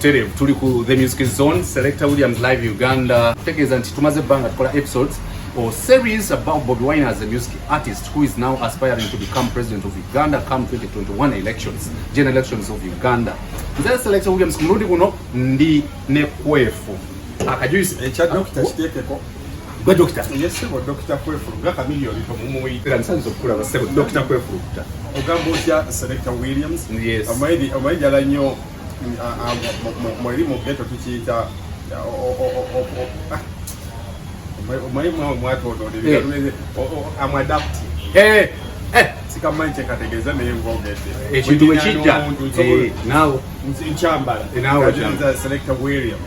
Tuli ku The Music Zone, Selector Williams Live Uganda. Tegeza nti tumaze banga tukola episodes or series about Bobi Wine as a music artist who is now aspiring to become president of Uganda come 2021 elections, general elections of Uganda. Nze Selector Williams kumrudi kuno ndi ne kwefu. Akajuisi echa Dr. Chitekeko. Gwe Dr. Yes, bo Dr. Kwefu ngaka milioni to mumuyi. Nsanzo kula basebo Dr. Kwefu. Ogambo kya Selector Williams. Yes. Amaidi ala nyo mweri mu geto tukiita mweri mwatu odode amadapt sikamanje kategeza naye ngogete ekintu ekijja nawo nchambala kaza Selector Williams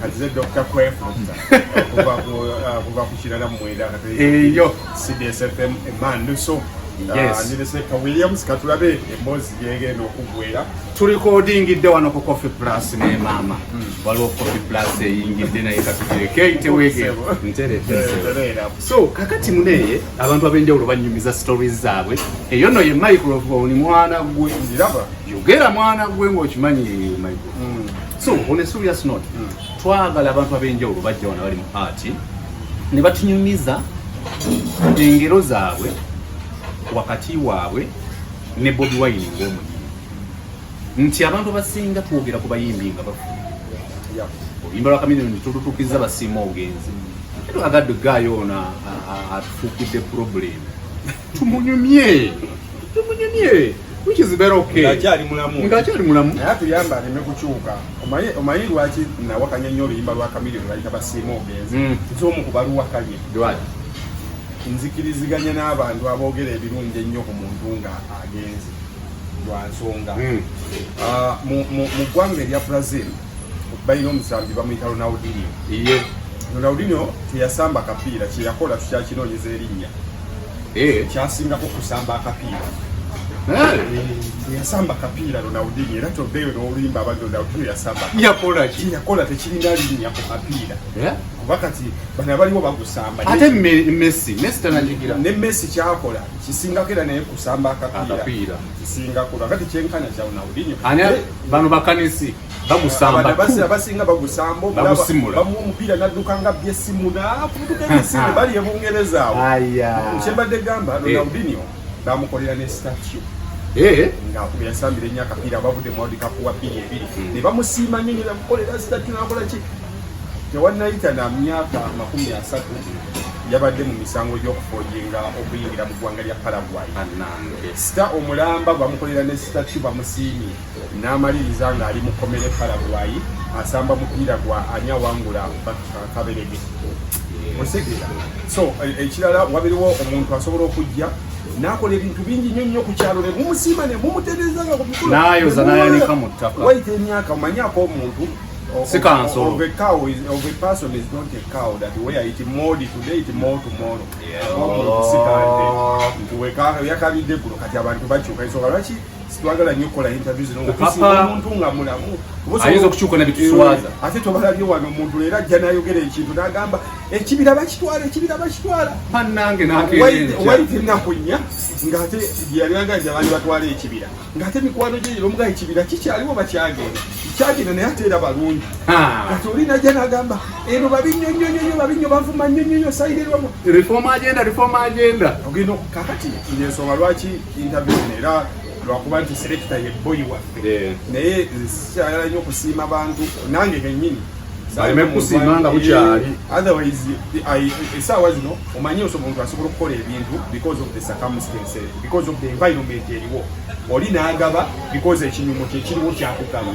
kaza Dr. Kwefu kuva kushirana mwenda eyo CDSFM emandu so yes. Nile Selector Williams katulabe embozi yegenda okugwera tulikodingidde wano ku Coffee Plus ne mama waliwo Coffee Plus eyingidde naye katugireke wege nterete so kakati muneye abantu abenjawulo banyumiza stories zaabwe eyo no ye microphone mwana gwe ndilaba yogera mwana gwe ng'okimanyi microphone so on a serious note twagala abantu abenjawulo bajja wano bali mu party ne batunyumiza engero zaabwe wakati waabwe ne Bobi Wine ng'omu nti abantu basinga twogera ku bayimbi nga bafu oluyimba lwa Chameleone tututukiza basiima obugenzi era agadde gayo ona atufukidde problem tumunyumye which is very okay ngakyali mulamu naye tuyamba aleme kukyuka omanyi lwaki nawakanya nnyo oluyimba lwa Chameleone lwayita basiima obugenzi nz'omu ku baluwakanye nzikiriziganya n'abantu aboogera ebirungi ennyo ku muntu nga agenzi lwa nsonga mu ggwanga erya Brazil balina omusambi bamuyita Ronaldinho. Ronaldinho teyasamba akapiira kyeyakola tukyakinoonyeza erinnya kyasingako kusamba akapiira yasamba kapiira Ronaldinho era toddeyo n'oluyimba abadde Ronaldinho yakola tekirina linnya ku kapiira kuba kati bano abaliwo bagusamba ate Messi tananyigira ne Messi kyakola kisingako era naye kusamba akapiira kisingako kakati kyenkana kya Ronaldinho bano bakanisi bagusamba abasinga bagusamba bamuwa omupiira nadduka nga byessimu naakutuka ebisimu bali ebungereza awo kyembadde gamba Ronaldinho bamukolera ne statue nga yasambira ennyo akapiira bavudde mu World Cup wa 2022 ne bamusiima nnyo ne bamukolera statue nakola ki tewannayita na myaka 30 yabadde mu misango gy'okufojinga okuyingira mu ggwanga lya Paraguay sita omulamba bamukolera ne statue bamusiimye n'amaliriza ng'ali mu kkomere Paraguay asamba mupiira gwa anya wangula kaberege osegera so ekirala wabiriwo omuntu asobola okujja nakola ebintu bingi nnyo ku kyalo ne mumusiima ne mumutereezanga ku mikolo nayoza nayanika mu ttaka wayita emyaka omanyako omuntu of a person is not a cow that where it more today it more tomorrow yakalidde gulo kati abantu bakyuka ensonga lwaki situwagala nnyo okukola interviews nokusiima omuntu nga mulamu ayinza okukyuka nabituswaza ate tobalabye wano omuntu leero ajja n'ayogera ekintu n'agamba ekibira bakitwala bannange wayite ennaku nnya ng'ate yalaganja baali batwala ekibira ng'ate mikwano gye omugaa ekibira kikyaliwo kyagenda naye ate era balungi kati oli najja n'agamba eno babinnyo bavuma nnyo sayirirwamu reform agenda ogenda kakati ensonga lwaki interview era lwakuba nti Selector ye boyi waffe naye sikyayala nnyo okusiima abantu nange kennyini baleme kusiima nga bukyali otherwise essaawa zino omanyi omuntu asobola okukola ebintu because of the circumstances because of the environment eriwo oli n'agaba because ekinyumo kyekiriwo kyakugaba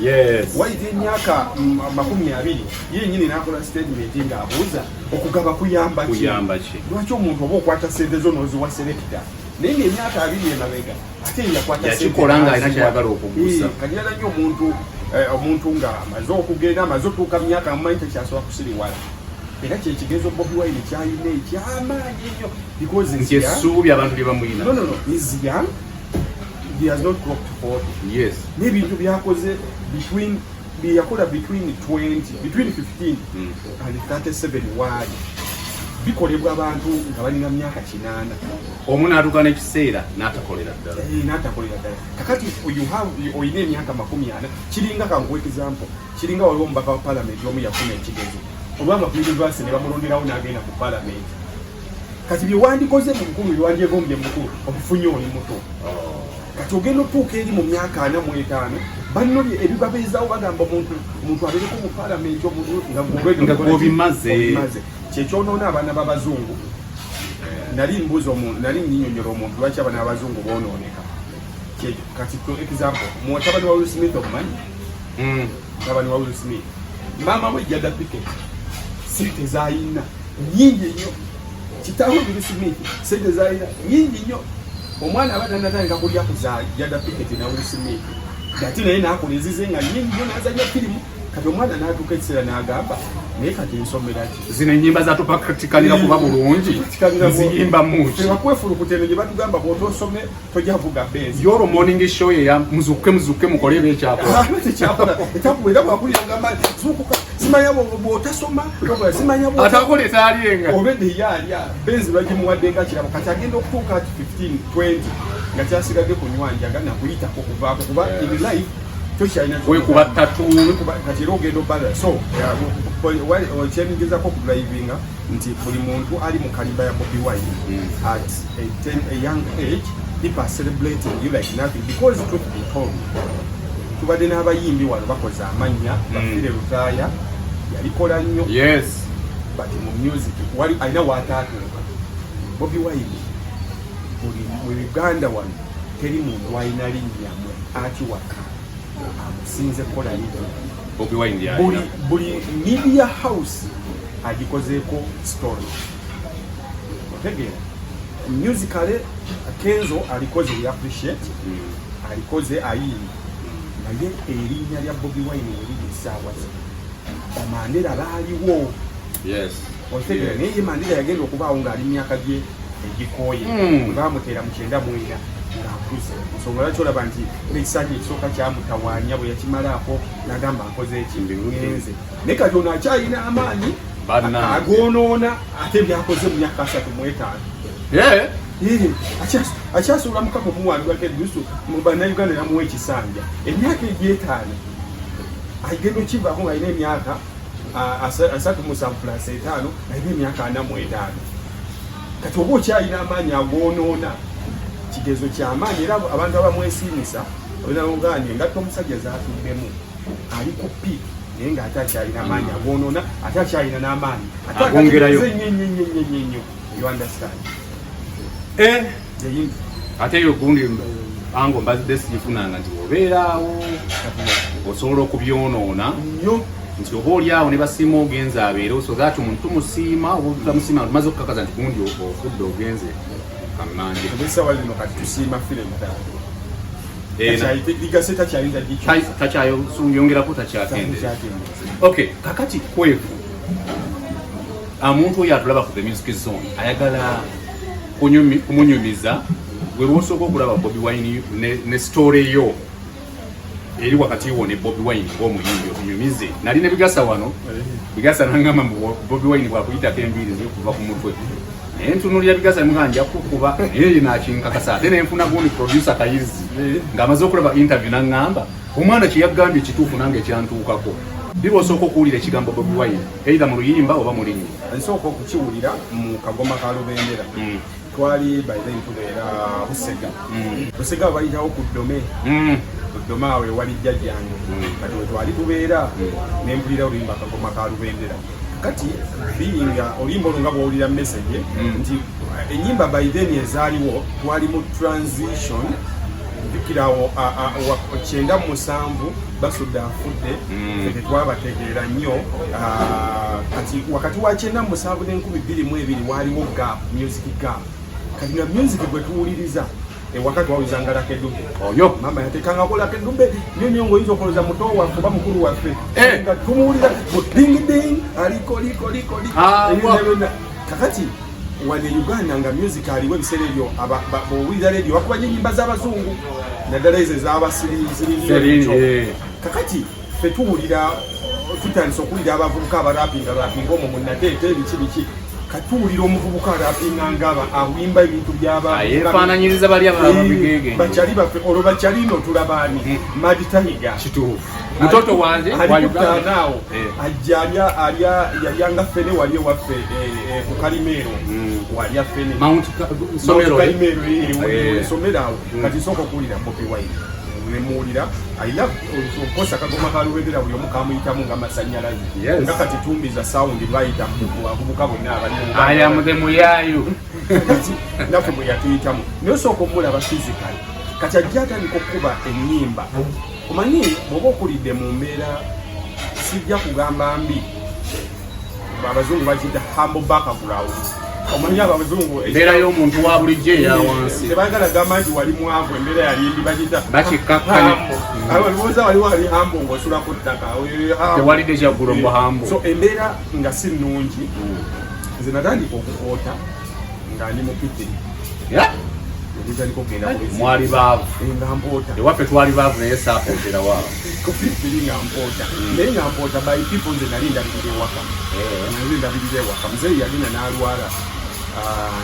wayita emyaka 20 yennyini n'akola statement ng'abuuza okugaba kuyamba ki lwaki omuntu oba okwata sente zo n'oziwa Selector naye ng'emyaka 2 emabega ate yakikola nga alina kyayagala okugusa kanyala nnyo omuntu nga amaze okugenda amaze otuuka myaka mumanyi tekyasobola kusiriwala era kyekigezo Bobi Wine kyalina ekyamaanyi ennyo nti essuubi abantu lye bamuyina is young he has not cropped 40 n'ebintu byakoze yakola between 15 and 37 waali bikolebwa abantu nga balina myaka 8 omuntu atuuka n'ekiseera n'atakolera ddala n'atakolera ddala kakati oyina emyaka 40 kiringa kankuwa example kiringa waliwo omubaka wa palamenti omu yafuna ekigezo olwanga ku university ne bamulonderawo n'agenda ku palamenti kati byewandikoze mu bukulu byewandyegombye mukulu obufunye oli muto kati ogenda otuuka eri mu myaka 45 banno ebibabeezawo bagamba omuntu abeereko mu palamenti nga gwobimaze kyekyonoona abaana b'abazungu nali mbuuza omuntu nali nnyonnyola omuntu lwaki abaana b'abazungu boonooneka kati example mutabani wa Will Smith omumanyi mutabani wa Will Smith maama we Jada Pinkett sente z'ayina nnyingi nnyo kitaawe Will Smith sente z'ayina nnyingi nnyo omwana abadde natandika kulya ku za Jada Pinkett na Will Smith ate naye n'akolezize nga nnyingi nnyo n'azanya firimu kati omwana n'atuuka ekiseera n'agamba naye kati nsomera ki zino ennyimba zatupakatikanira kuba bulungi ziyimba muki tebakwefulukuta eno gye batugamba bw'otosome tojja vuga benzi yoro morning show yeya muzukke mukole ebyekyakola tekyakola ekyakubeera bwakulira ngamba zuukuka simanya bw'otasoma simanya atakola etaalyenga obedde yaalya benzi bagimuwadde nga kirabo kati agenda okutuuka ati 15-20 nga kyasigadde ku nywanjaga nakuyitako kuvaako kuba in life wekuba ttatu kati era ogenda obala so kyenigezako okudrivinga nti buli muntu ali mu kaliba ya Bobi Wine at a young age people are celebrating you like nothing because truth be told tubadde n'abayimbi wano bakoze amannya bafire lutaaya yalikola nnyo yes but mu music alina waataatuuka Bobi Wine mu Uganda wano teri muntu alina linnya akiwaka amusinze kola live Bobi Wine ya buli media house agikozeeko story otegeera musically Kenzo alikoze we appreciate alikoze ayini naye erinnya lya Bobi Wine eriri essaawa Mandela baaliwo yes otegeera naye Mandela yagenda okubaawo ng'ali myaka gye egikooye baamuteera mu 9 ng'akuze nsonga lwaki olaba nti n'ekisanja ekisooka kyamutawaanya bwe yakimalaako n'agamba nkoze ekimbi ngenze naye kati ono akyalina amaanyi agoonoona ate byakoze mu myaka 35 akyasuula mukama omuwandulako edusu mu bannayuganda namuwa ekisanja emyaka egy'etaano agenda okivaako ng'alina emyaka 37+5 alina emyaka 45 kati oba okyalina amaanyi agoonoona kigezo ky'amaanyi era abantu abamwesiimisa olinaoganye ngatta omusajja zaatuddemu ali ku piiki naye ng'ate akyalina amaanyi agoonoona ate akyalina n'amaanyi agongerayo nnyo you understand ate eyo gundi ango mbazidde siifunanga nti obeeraawo osobola okubyonoona nnyo nti oba oliawo ne basiima ogenze abeere osoza ati omuntu tumusiima oba tutamusiima tumaze okukakaza nti gundi ofudde ogenze kamanje ebisawa lino kati tusiima firimu ligase takyayinza takyayongerako takyakende okay kakati kwevu omuntu oyo atulaba ku the music zone ayagala kumunyumiza gwe lwosooka okulaba Bobi Wine ne story yo eri wakati wo ne Bobi Wine ng'omuyimbi okunyumize nali ne bigasa wano bigasa nangamba Bobi Wine bwakuyitako enviiri zikuva ku mutwe naye ntunulira bigasa muga nja kukuba naye nakinkakasa ate nenfuna gundi producer Kayizi ng'amaze okulaba interview nangamba omwana kye yagambye kituufu nange ekyantuukako birosooka okuwulira ekigambo Bobi Wine either mu luyimba oba mu linnya nsooka okukiwulira mu kagoma ka Lubendera twali by then tubeera Busega bayitawo ku Ddome Ddome awo ewali jjajjange kati we twali tubeera nempulira oluyimba akagoma ka Lubendera kati biyinga oluyimba olwo nga bw'owulira message nti ennyimba by then ezaaliwo twali mu transition jjukirawo 97 Basudde afudde tetwabategeera nnyo kati wakati wa 97 ne2022 waaliwo gap music gap kati nga music bwe tuwuliriza wakati wawulizanga Lakedube oyo mama yatekanga Lakedube nnyo ngoyinza okoloza muto waffe oba mukulu waffe nga tumuwulira ding ding aliko kakati wane Uganda nga music aliwo ebiseera ebyo bw'owulira radio wakuba nnyimba z'abazungu naddala ezo ez'abasiriiyo kakati ffe tuwulira tutandise okuwulira abavubuka abarapinga omwo munnateete biki katuulira omuvubuka alapinga ngaba awimba ebintu by'abantu yeefaananyiriza bali abalaba bigege bakyali baffe olwo bakyali ino tulabaani maditayiga kituufu mutoto wanje alikutaanaawo ajja yalyanga fene wali ewaffe ku Kalimeero walya fene Kalimeero esomero awo kati sooka okuwulira Bobi Wine nemuwulira alina okosa akagoma kalubegera buli omu kamuyitamu nga masannyalaze nga kati tumbiza sawundi lwayita abavubuka bonna abalimuyayo naffe bwe yatuyitamu naye osooka omulaba physical kati ajja atandika okuba ennyimba omanyi bw'oba okulidde mu mbeera sijja kugamba mbi abazungu bakiyita humble background omanyi abazungu embeera y'omuntu wa bulijjo eya wansi tebagala gamba nti wali mwavu embeera yali bakiyita bakikkakkanya aliwoza waliwo ali hambo ng'osula ku ttaka tewalidde kyaggulo mu hambo so embeera nga si nnungi nze natandika okukoota nga ndi mu pitiri mwali baavu nga mpoota ewaffe twali baavu naye saapootera waabo ku pitiri nga mpoota naye nga mpoota by people nze nali ndabirira ewaka muzeeyi yagenda n'alwala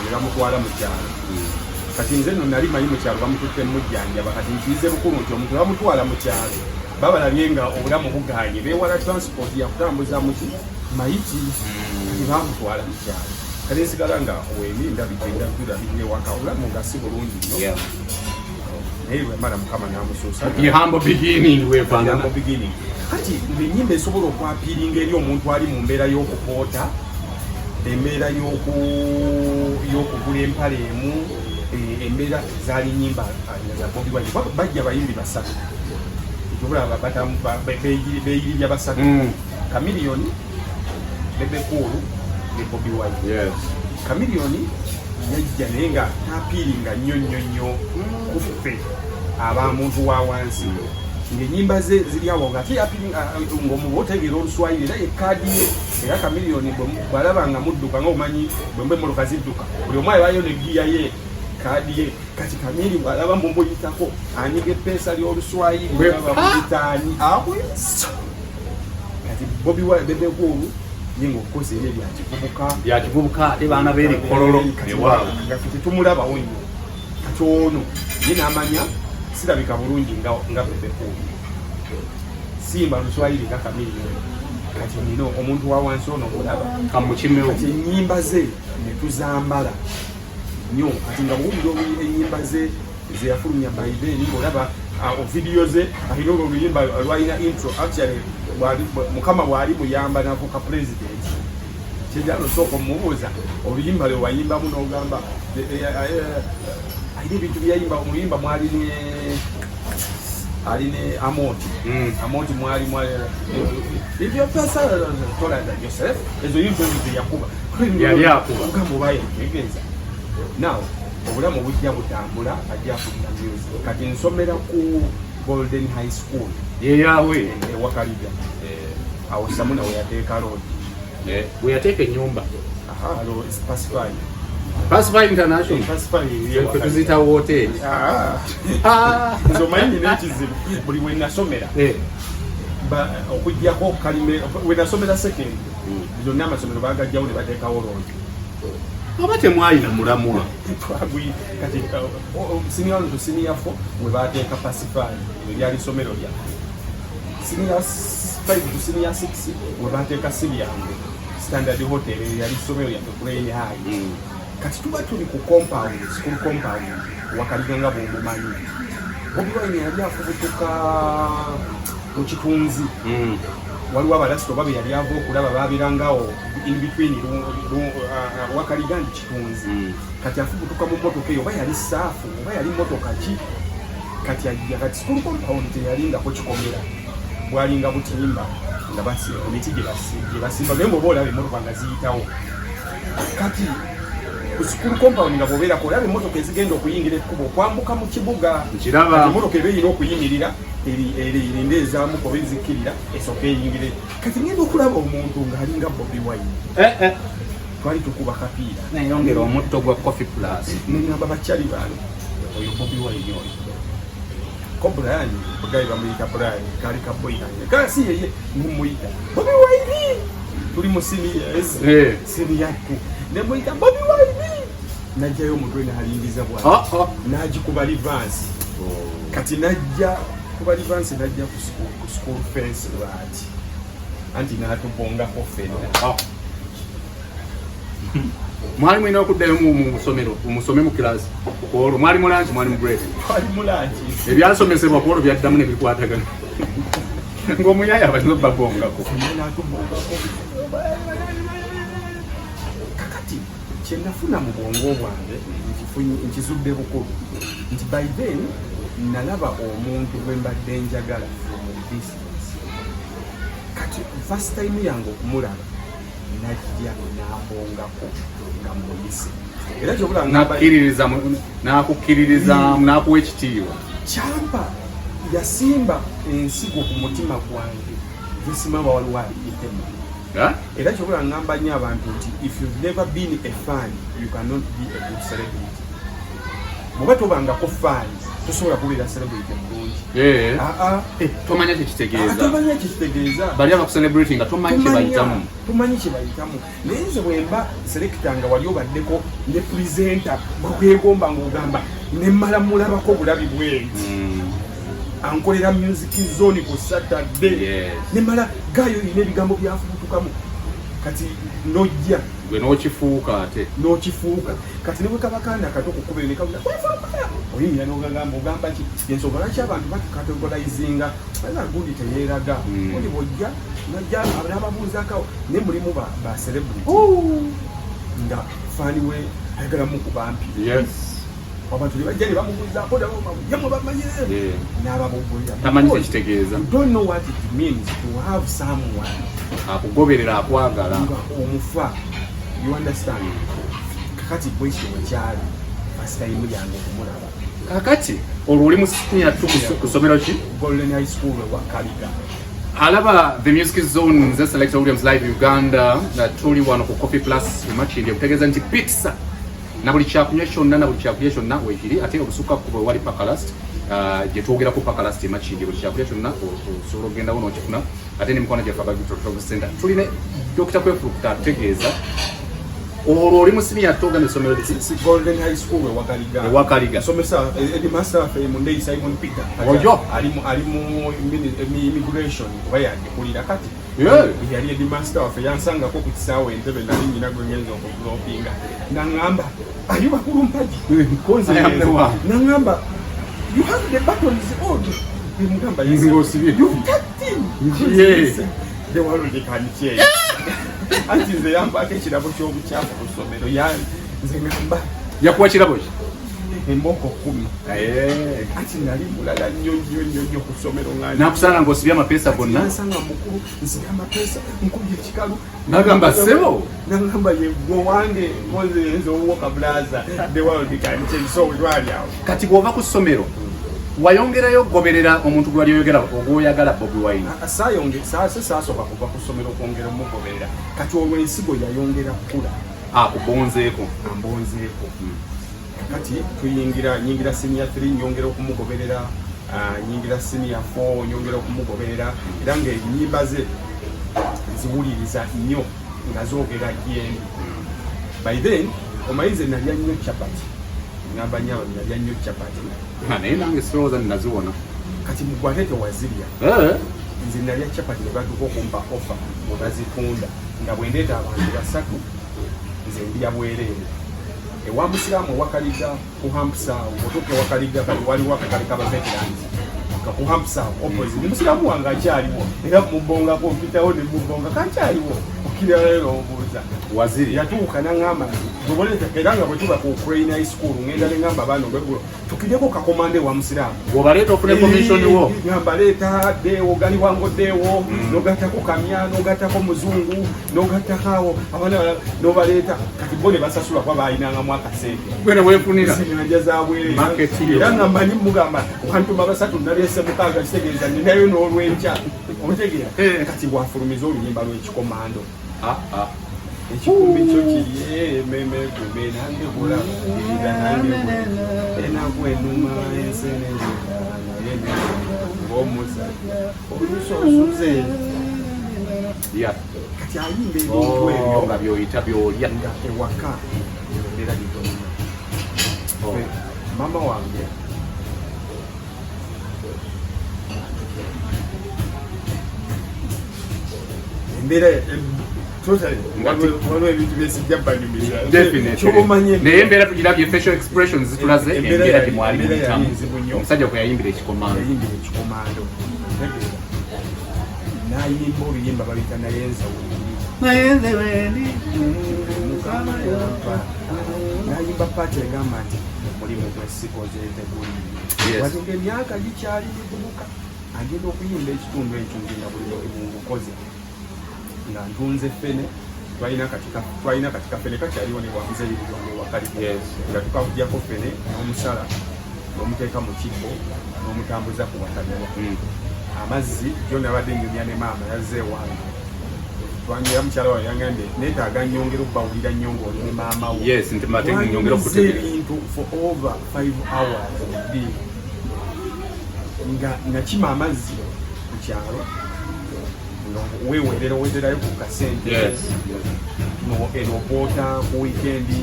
ne bamutwala mu kyalo kati nze nno nali manyi mu kyalo bamututte mujjanjaba kati nkiyize bukulu nti omuntu bamutwala mu kyalo babalabye nga obulamu buganye beewala transport yakutambuza muki mayiti bamutwala mu kyalo kati nsigala nga weemi ndabirira ewaka obulamu nga si bulungi nno naye lwemala mukama namusuusa kati ngaennyimba esobola okwapiiringa eri omuntu ali mu mbeera y'okupoota embeera y'okugula empale emu embeera zaali nyimba za Bobi Wine bajja bayimbi basatu beeyiribya basatu Chameleone, Bebe Cool ne Bobi Wine. Chameleone yajja naye nga tapiiringa nnyo kuffe abamuntu wa wansi ng'ennyimba ze ziri awo nga ng'omuba otegeera Oluswayiri era ekkaadi ye era Chameleone bw'alaba nga mudduka ng'omanyi bwemba emmotoka zidduka buli omu abayo ne giya ye kaadi ye kati Chameleone bw'alaba mbuyitako anyiga eppeesa ly'Oluswayiri bamuyitaani kati Bobi Wine Bebe Cool yengo koze ile bya kivubuka ebana beri kololo ewawe ngafite tumulaba wonyo katono yina amanya sirabika bulungi nga Bebe Cool simba Luswayiri nga Chameleone kati nino omuntu wa wansi ono kulaba kamukimewo kati nyimba ze ne tuzambala nyo kati nga bulungi enyimba ze yafulumya baide ningo laba video ze ahiro oluyimba lwayina intro actually mukama wali muyamba navuka president kijalo soko mubuza oluyimba lwe wayimba muno ogamba ayine bintu byayimba oluyimba mwali ne aline amoti mwali ibyo pesa tola da Joseph ezo yinto yakuba yali yakuba ugambo baye egeza now obulamu bujja butambula ajja kufuna music kati nsomera ku Golden High School yeyawe wakalija awo samuna weyateeka road weyateeka ennyumba alo Pacify International Pacify tuzita hotel nzomanyi n'ekizibu buli we nasomera okujjako kalime we nasomera second zonna amasomero bagajjawo ne bateekawo road oba temwalina mulamula kati senior to senior 4 we bateeka Pacify lyali somero lya senior 5 to senior 6 we bateeka Sibyange Standard Hotel yali somero lya Plain High kati tuba tuli ku compound school compound wakaliganga bumumanyi Bobi Wine yali afubutuka mu kitunzi waliwo abalasito babe yali ava okulaba babirangawo in between wakaligandi kitunzi kati afubutuka mu motoka eyo oba yali saafu oba yali motoka ki kati ajja kati school compound teyalingako kikomera bwalinga butimba nga basi emiti gye basimba naye mwoba olaba emmotoka nga ziyitawo kati ku school compound nga bwobeerako olaba emmotoka ezigenda okuyingira ekkubo okwambuka mu kibuga emmotoka eba erina okuyimirira erinde ezaamu koba ezikkirira esooka eyingire kati ngenda okulaba omuntu ng'alinga Bobi Wine twali tukuba kapiira nayongera omutto gwa Coffee Plus nengamba bakyali bano oyo Bobi Wine oyo ko Brian bagayi bamuyita Brian kali kaboyiranye kasi yeye mumuyita Bobi Wine tuli mu seniors senior 2 ne mwita Bobby Wine najjayo omutwe n'alingiza bw'ati n'agikuba livansi kati najja kuba livansi najja ku school fence lwati anti n'atubongako ffenna mwali mwina okuddayo musome mu kilasi olwo mwali mu langi mwali mu grade twali mu langi ebyasomesebwa ku olwo byaddamu ne bikwatagana ng'omuyaya balina obbagongako kakati kyenafuna mu bwongo bwange nkizudde bukulu nti by then nalaba omuntu gwe mbadde njagala mu business kati first time yange okumulaba najja n'ambongako nga muyise era kyobula n'akukkiririza n'akuwa ekitiibwa kyampa yasimba ensigo ku mutima gwange zisimaba waliwo ayitemu era kyobula ngamba nnyo abantu nti if you've never been a fan you cannot be a good celebrity bw'oba tobangako fan tosobola kubeera celebrity mulungi tomanya kyekitegeeza bali abakucelebrity nga tomanyi kyebayitamu naye nze bwemba selecta nga wali obaddeko ne presenta gwekwegomba ngaogamba nemmala mulabako bulabi bwenti ankolera music zone ku Saturday nemmala gayo ine ebigambo byafubutukamu kati nojja gwe n'okifuuka ate n'okifuuka kati ne bwe kabakanda kato kukubira ne kabuza oyingira n'ogagamba ogamba ki ensonga lwaki abantu batukategorizinga gundi teyeeraga oli bwojja najja n'ababuuzakawo ne mulimu ba celebrity nga faani we ayagalamu ku bampi abantu nebajja ne bamubuuzaako yamwe bamanye n'ababugulira tamanyi kyekitegeeza don't know what it means to have someone akugoberera akwagala omufa you understand kakati bwekyo bwekyali first time yange okumulaba kakati olwo oli mu senior 2 ku ssomero ki Golden High School wa Kaliga alaba the music zone nze Selector Williams live Uganda tuli wano ku Coffee Plus Makindye okutegeeza nti pizza na buli kyakunywa kyonna wekiri ate obusuka kuba wali Pakalast gye twogerako Pakalast Makindye buli kyakulya kyonna osobola okugendawo n'okifuna ate n'emikono gyaffe aba Victory Travel Center tulina Dr. Kwefurukuta atutegeeza olwo oli mu senior 2 ogenda essomero si Golden High School ewa Kaliga somesa edi master of Monday Simon Peter ojo ali mu immigration oba yagikulira kati yali edi master of yansangako ku kisaawe entebe nali nyina gwe ngenza okugropinga nangamba ayuba kulumpaji konze nangamba you have the buttons on mugamba ngosibye they were already can't anti nze yambako ekirabo ky'obukyafu ku ssomero nze ngamba yakuwa kirabo ki emboko 10 anti nali mulala nnyo ku ssomero nakusanga ng'osibye amapeesa gonna nsanga mukulu nsibye amapeesa nkubye ekikalu nagamba sebo nagamba yegwe wange nze owoka blaza the world can change so wali awo kati bw'ova ku ssomero wayongerayo okugoberera omuntu gwe waliyogera ogwoyagala Bobby Wine sasooka kuva ku ssomero okwongera omugoberera kati olwo ensigo yayongera kukula akubonzeeko ambonzeeko kati nyingira senior 3 nyongera okumugoberera nyingira senior 4 nyongera okumugoberera era ng'ennyimba ze ziwuliriza nnyo nga zoogera gyendi by then omayize nalya nnyo chapati ngamba nyaba nalya nnyo chapati naye nange sirowooza ninaziwona kati mugwatete wazirya nze nalya chapati ne batuuka okumpa ofa bwe bazitunda nga bwendeeta abantu 3 nze ndya bwereere ewa musiraamu ewakaliga ku hampsaw otuuka ewakaliga kali waliwo akakali k'abaveterans ku hampsaw opposite musiraamu wange akyaliwo era mubongako mpitawo ne mubonga kakyaliwo okiraleero obuuza waziri yatuuka naŋŋamba era nga bwe tuba ku Ukraine High School ŋŋenda ne ŋŋamba abaana obeggulo tukiddeko kakomande wa musiraamu bw'obaleeta ofune information wo ŋŋamba leeta deewo gali wango deewo n'ogattako kamya n'ogattako muzungu n'ogattako awo abaana n'obaleeta kati bo ne basasula kuba baayinangamu akasente gwe ne weefunira zinyanja za bwere era nga mmanyi mugamba wantuma 3 naleese 6 kitegeeza ninayo n'olwenkya omutegeera kati bwafulumiza oluyimba lw'ekikomando ekikumi kyo kiri ememe gube nange bulabirira nange enagwenuma ensenene naye ng'omusajja olusosuze Yeah. Kati ayimba ebintu ebyo nga byoyita byolya nga ewaka era bitonna. Mama wange embeera waliwo ebintu byesijja banyumira naye embeera tugirabye facial expressions zitulaze embeera gyemwali muyitamu omusajja kwe yayimbira ekikomando n'ayimba oluyimba babita nayenza n'ayimba paati egamba nti mulimu gwesikozeete guli wati ng'emyaka gikyali mivubuka agenda okuyimba ekitundu ekyo ngenda buli mubukozi nga ntunze fene twalina katika fene kakyaliwo ne wamuze ebiriongo wakali nga tukakujjako fene n'omusala n'omuteeka mu kibbo n'omutambuza ku watamira amazzi gyo nabadde nyumya ne maama yazze ewange twanjira mukyala wawe yangambye neetaaga nyongera okubawulira nnyo ng'oli ne maama we ebintu for over 5 hours nga nakima amazzi ku kyalo weewerera oweterayo ku kasente enokwota ku weekendi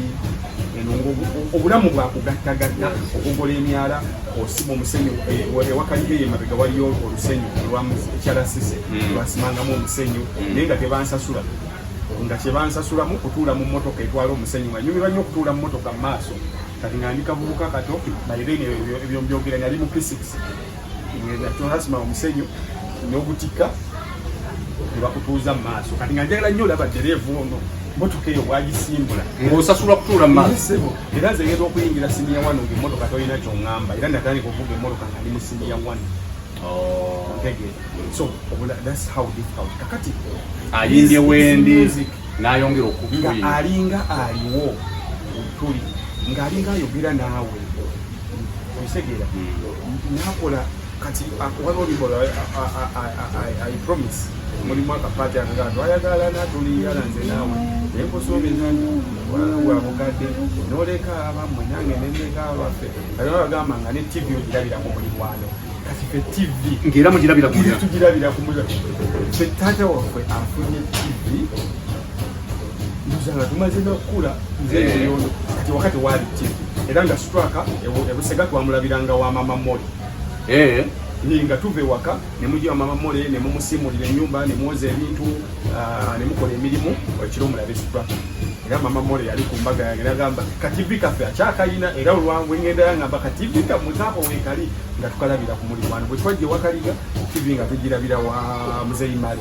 obulamu bwakugattagatta okugola emyala osiba omusenyu ewakaliyo yemabega waliyo olusenyu olwakyalasise lwasimangamu omusenyu naye nga tebansasula nga kyebansasulamu kutuula mu mmotoka etwala omusenyu nga nyumirwa nnyo okutuula mu mmotoka mu maaso kati nga ndika bubuka kato nairene ebyo mbyogera nali mu P6 twasima omusenyu n'ogutika nebakutuuza mu maaso kati nga njagala nnyo olaba ddereevu ono motoka eyo bwagisimbula ng'osasula kutuula mu maaso era nze ngenda okuyingira siniya wano ng'emmotoka tolina ky'oŋŋamba era natandika okuvuga emmotoka nga ndi mu siniya wano ntegeera so that's how difficult kakati ayimbye wendi n'ayongera nga alinga aliwo tuli ng'alinga ayogera naawe okisegeera nakola kati waliwo libola I promise mulimu akapaati akagaa twayagala natuliyala nze naawe naye nkusuubiza nti wala bwabukadde n'oleka abammwe nange nendeka abaffe kati bagamba nga ne TV ogirabiramu mulirwano kati fe TV ng'era mugirabira tugirabira ku fe taata waffe afunye TV nga tumaze n'okukula nze eyono kati wakati waali TV era nga Straka ebusega twamulabiranga wa mama Moli nga tuve waka ne mujja mama Mole ne mumusimulira ennyumba ne muwoza ebintu ne mukola emirimu ekiro mulabe Straka era mama Mole yali ku mbaga yange n'agamba kativi kaffe akyakayina era olwangu ngenda yangamba kativi kamuzako weekali nga tukalabira ku mulirwano bwe twajja ewakaliga TV nga tugirabira wa Muzeeyi Mali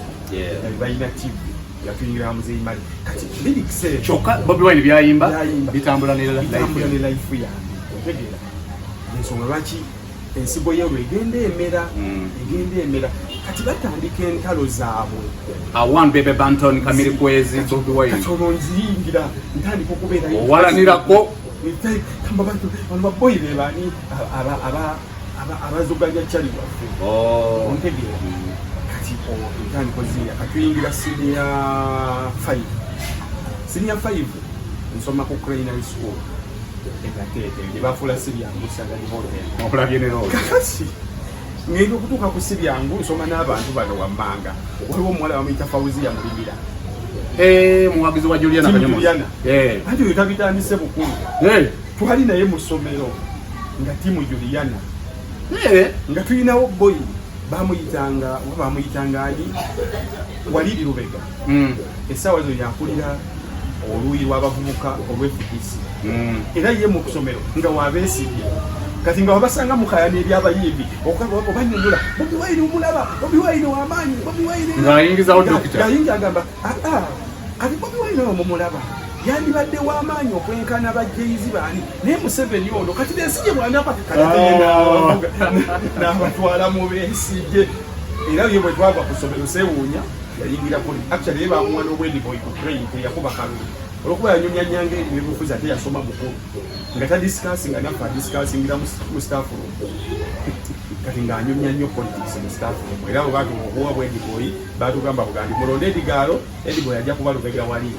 balina TV yatuyingira wa Muzeeyi Mali kati lyrics kyokka Bobi Wine byayimba bitambula ne life yange otegeera ensonga lwaki ensigo yeero egenda emera kati batandika entalo zaabwe awan bebe Banton Kamiri Kwezi Bobi Wine katono nziyingira ntandika okubeera owalanirako kamba bantu bano baboyi be bani abazoganya kyali waffe ontegeera kati ntandika oziya katuyingira senior 5 nsoma ku Culinary School nebafuula sibyangu okulabye kakati ngenda okutuuka ku sibyangu nsoma n'abantu bano wammanga waliwo omuwala bamuyita Fawuziya Mulimira muwagizi wa Juliana Juliana anti oyo tabitandise bukulu twali naye mu ssomero nga timu Juliana nga tulinawo boyi bamuyitanga ani Waliri Lubega essaawa zo yakulira oluuyi lw'abavubuka olw'FDC era ye mu kusomero nga wabeesibye kati nga wabasanga mukayana eby'abayimbi obanyonyola Bobi Wine omulaba Bobi Wine w'amaanyi Bobi Wine ng'ayingizawo dokita ng'ayinza agamba kati Bobi Wine omulaba yandibadde w'amaanyi okwenkana bajjeizi baani naye Museveni ono kati beesige bwanapa n'abatwala mu beesige era ye bwe twava ku ssomero seewuunya yayingira actually ye bamuwa n'obwediboyi ku train teyakuba kalulu olwokuba yanyumya nyange ebyobufuzi ate yasoma mukulu nga tadisikasinga naffe adisikasingira mu staff room kati ng'anyumya nnyo politics mu staff room era bwe baatuwa okuwa bwediboyi baatugamba bugandi mulonde edigaalo ediboyi ajja kuba Lubega wali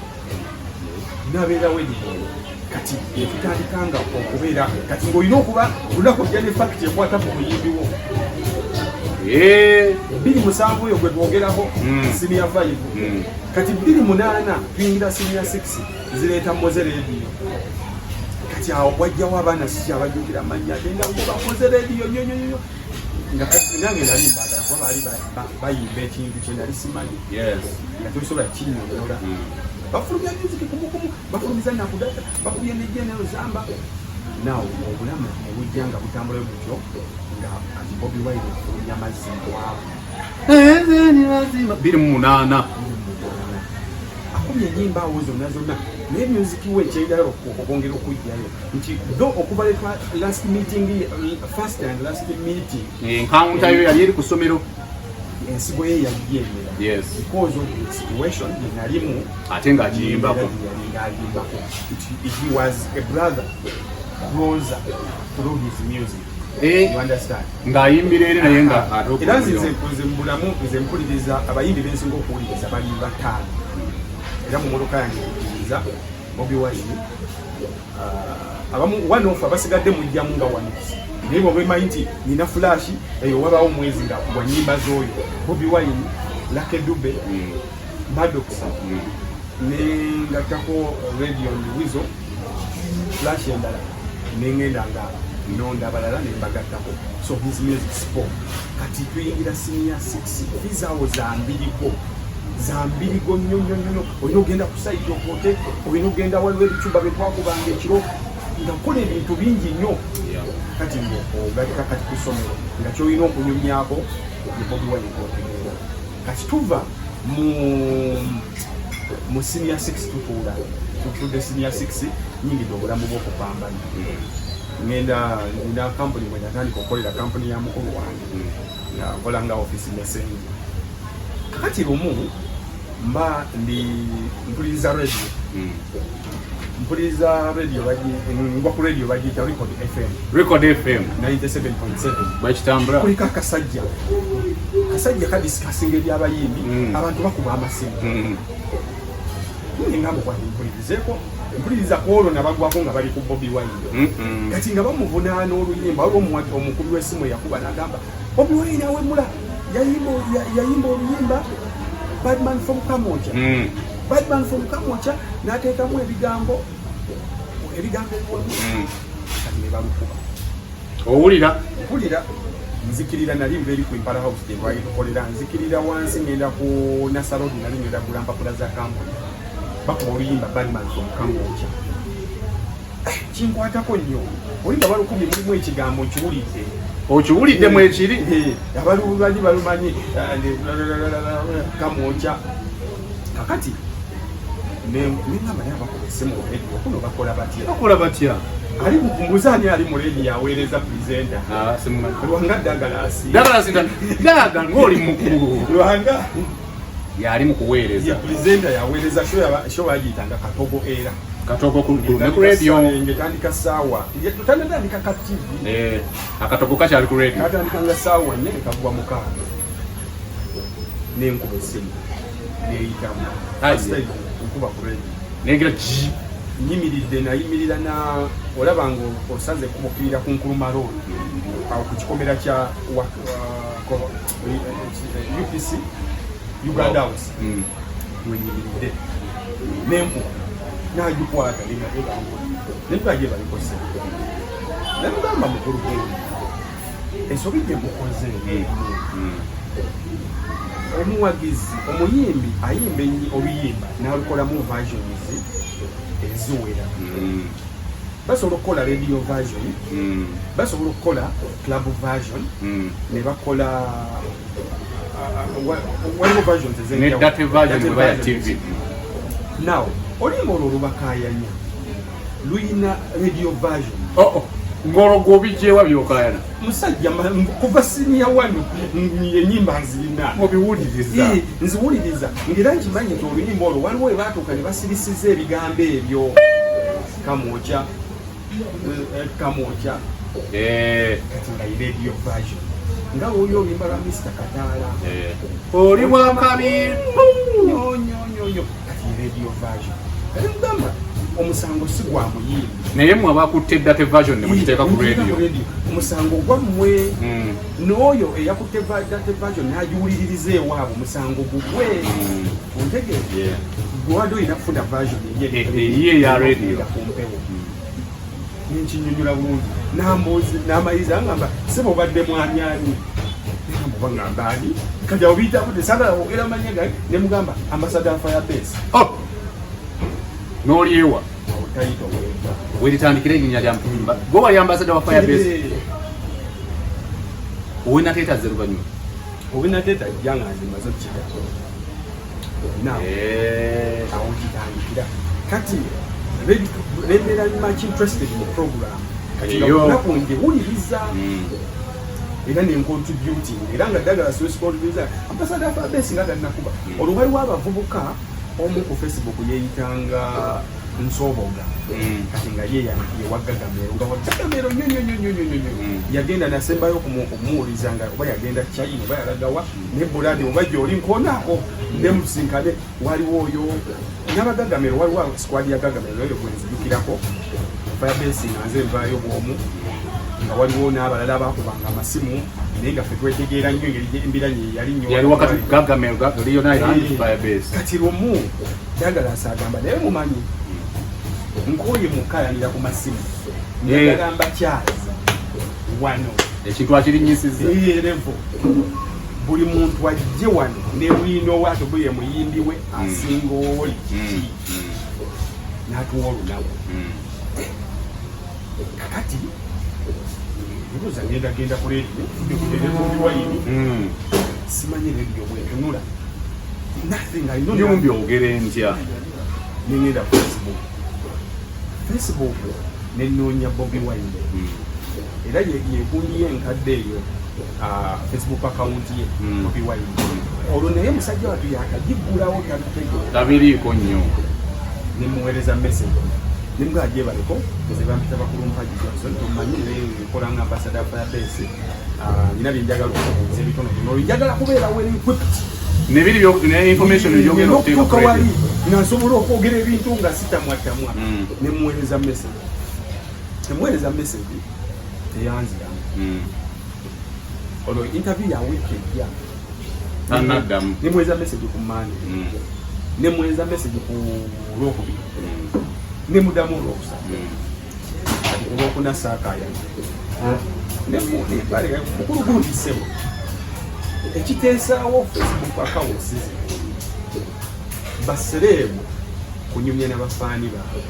nabeerawo ediboyi kati yetutandikanga okubeera kati ng'olina okuba olunaku ojja ne fakiti ekwata ku muyimbiwo 27 yo gwe twogeraho senior 5 kati 28 tuyingira senior 6 zireeta Moze Radio kati awo wajjawo abaana siki abajjukira amannya genda bakoze radio nyonyonyo nga kati nange nali mbagala kuba baali bayimba ekintu kye nali simanyi nga tosobola kinyonyola bafulumya music kumukumu bafulumiza nakudata bakubye nejjenero zamba nawo obulamu obujja nga butambula butyo nga kati Bobi Wine afulumya mazimbo abo 28 akumye enyimba awo zonna naye music we kyeyagala okwongera okujjayo nti do okuva last meeting first and last meeting encounter yo yali eri ku ssomero ensigo ye yagiyeemera because of the situation yenalimu ate ng'agiyimbako he was a brother closer through his music. You understand? Ng'ayimbira eri naye nga era nze mbulamu nze mpuliriza abayimbi bensinga okuwuliriza bali bataano era mu motoka yange mpuliriza Bobi Wine abamu one of abasigadde mujjamu nga wanisi naye bwemanyi nti nina flash eyo wabaawo omwezi nga wa nnyimba z'oyo Bobi Wine, Lucky Dube, Maddox ne ngattako Radio Wizo flash endala nengenda nga nonda abalala ne mbagattako so his music spoke kati tuyingira senior 6 vizaawo zambirigo nnyo olina ogenda ku sayidi okwote olina ogenda waliwo ebicuba bye twakubanga ekiro nga kola ebintu bingi nnyo kati ogatika kati ku ssomero nga kyolina okunyumyako ne Bobi Wine kwotegeera kati tuva mu senior 6 tutudde senior 6 nyingidde obulamu bw'okupambana ngenda nina kampuni mwe natandika okukolera kampuni ya mukulu wange nga nkola nga office messenger kakati lumu mba ndi mpuliriza radio ngwa ku radio bagiyita Record FM 97.7 bakitambula kuliko akasajja kadisikasinga ebyabayimbi abantu bakuba amasimu ngamba kwati mpuliriza kwolwo nabagwako nga bali ku Bobi Wine kati nga bamuvunaana oluyimba waliwo omukulu w'essimu yakuba n'agamba Bobi Wine awemula yayimba oluyimba Badman from Kamocha n'ateekamu ebigambo kati ne balukuba mpulira nzikirira nali mbeeri ku Impala House gye twali tukolera nzikirira wansi ngenda ku Nasarodi nali ngenda gula mpapula za kampuni bakuba oluyimba Badman from Kamocha kinkwatako nnyo olinga balukumi mulimu ekigambo okiwulidde mu ekiri abalubanyi balumanyi Kamocha kakati nengamba naye abakola essimu radio kuno bakola batya ali mukumbuzaani ali mu radio aweereza presenter Lwanga Dagalasi ng'oli mukulu Lwanga yali mu kuweereza presenter yaweereza show bagiyitanga Katogo era Katogo ku radio ngetandika saawa tutandika ka TV akatogo kakyali ku radio katandika nga saawa 4 kagwa mukaaga nenkuba essimu neyitamu nkuba ku radio nengira nayimirira na olaba nga osaze kumukirira ku Nkuruma Road awo ku kikomera kya UPC Uganda House wenyimiridde nenkuba nagikwata nentubaje balikose nemugamba mukulu ensobi gye mukoze omuwagizi omuyimbi ayimba oluyimba n'alukolamu versions eziwera basobola okukola radio version basobola okukola club version ne bakola waliwo versions ezenjawulo TV now oluyimba olwo lubakayanya luyina radio version ngolo gobijjewa byokayana musajja kuva siniya wano enyimba nzirina nziwuliriza ngera nkimanyi nti oluyimba olwo waliwo we baatuuka ne basirisiza ebigambo ebyo Kamocha kati nga radio version nga oli oluyimba lwa Mr. Kataala oli bwakabi nyonyo kati radio version ngamba omusango si gwa muyimbi naye mwe abakutte data version ne mugiteeka ku radio omusango gwammwe n'oyo eyakutte data version n'agiwuliririza ewaabwe omusango gugwe ontegeere gwadde olina kufuna version eyiye ya radio kumpewo nenkinyonyola bulungi n'amayiriza ngamba sebo obadde mwanyani ngamba ani kajja obiyitamu tesagala ogera amanya gai ne mugamba ambassador of Firebase n'olyewa weritandikira erinnya lya mpimba gwe wali ambassador wa Firebase owenateetaze luvannyuma owenateeta jjanga nzimaze okukira awo kitandikira kati very much interested in the program kati naku njewuliriza era nencontributing era nga ddagala siwesikontribuza ambassador of Firebase nga tannakuba olwo waliwo abavubuka omu ku Facebook yeyitanga Nsoboga kati nga ye wagagamero nga wagagamero nyonyonyonyonyonyo yagenda nasembayo kumuwuliza nga oba yagenda China oba yalagawa ne buladi oba gyoli nkonaako ne musinkane waliwo oyo n'abagagamero waliwo squad ya gagamero eyo kwenzijukirako Firebase nga nze nvaayo bwomu nga waliwo n'abalala bakubanga amasimu naye nga ffe twetegeera nnyo engeri embiranye yali wakati gagamero Firebase kati lumu ddagala asagamba naye mumanyi nkoye mukalanira ku masimu nagamba kyaza wano ekintu akirinyisiza revo buli muntu ajje wano ne bwino waato bwe muyimbi we asinga oli kiki n'atuwa olunaku kakati buuza genda ku redio wayini simanyi redio bwentunula yumbi ogere ntya nengenda Facebook nenoonya Bobi Wine era yekundiye enkadde eyo Facebook account ye Bobi Wine olwo naye musajja watu yakagigulawo tabiriiko nnyo nemuweereza message nimga ajebaleko zebampita bakulumpaji Johnson tumanyire nkola nga ambassador of Firebase nina byenjagala okubuuza ebitono bino njagala kubeera well equipped nebiri ne information yogera okuteeka wali nasobola okwogera ebintu nga sitamwatamwa nemuweereza message eyanzira olwo interview ya weekend ya anadam nemuweereza message ku Monday nemuweereza message ku Lwokubiri nemudamu olwokusatu olwokuna saakaya nemubaleka mukulugundisebo ekiteesaawo Facebook accounts basereemu kunyumya n'abafaani baabwe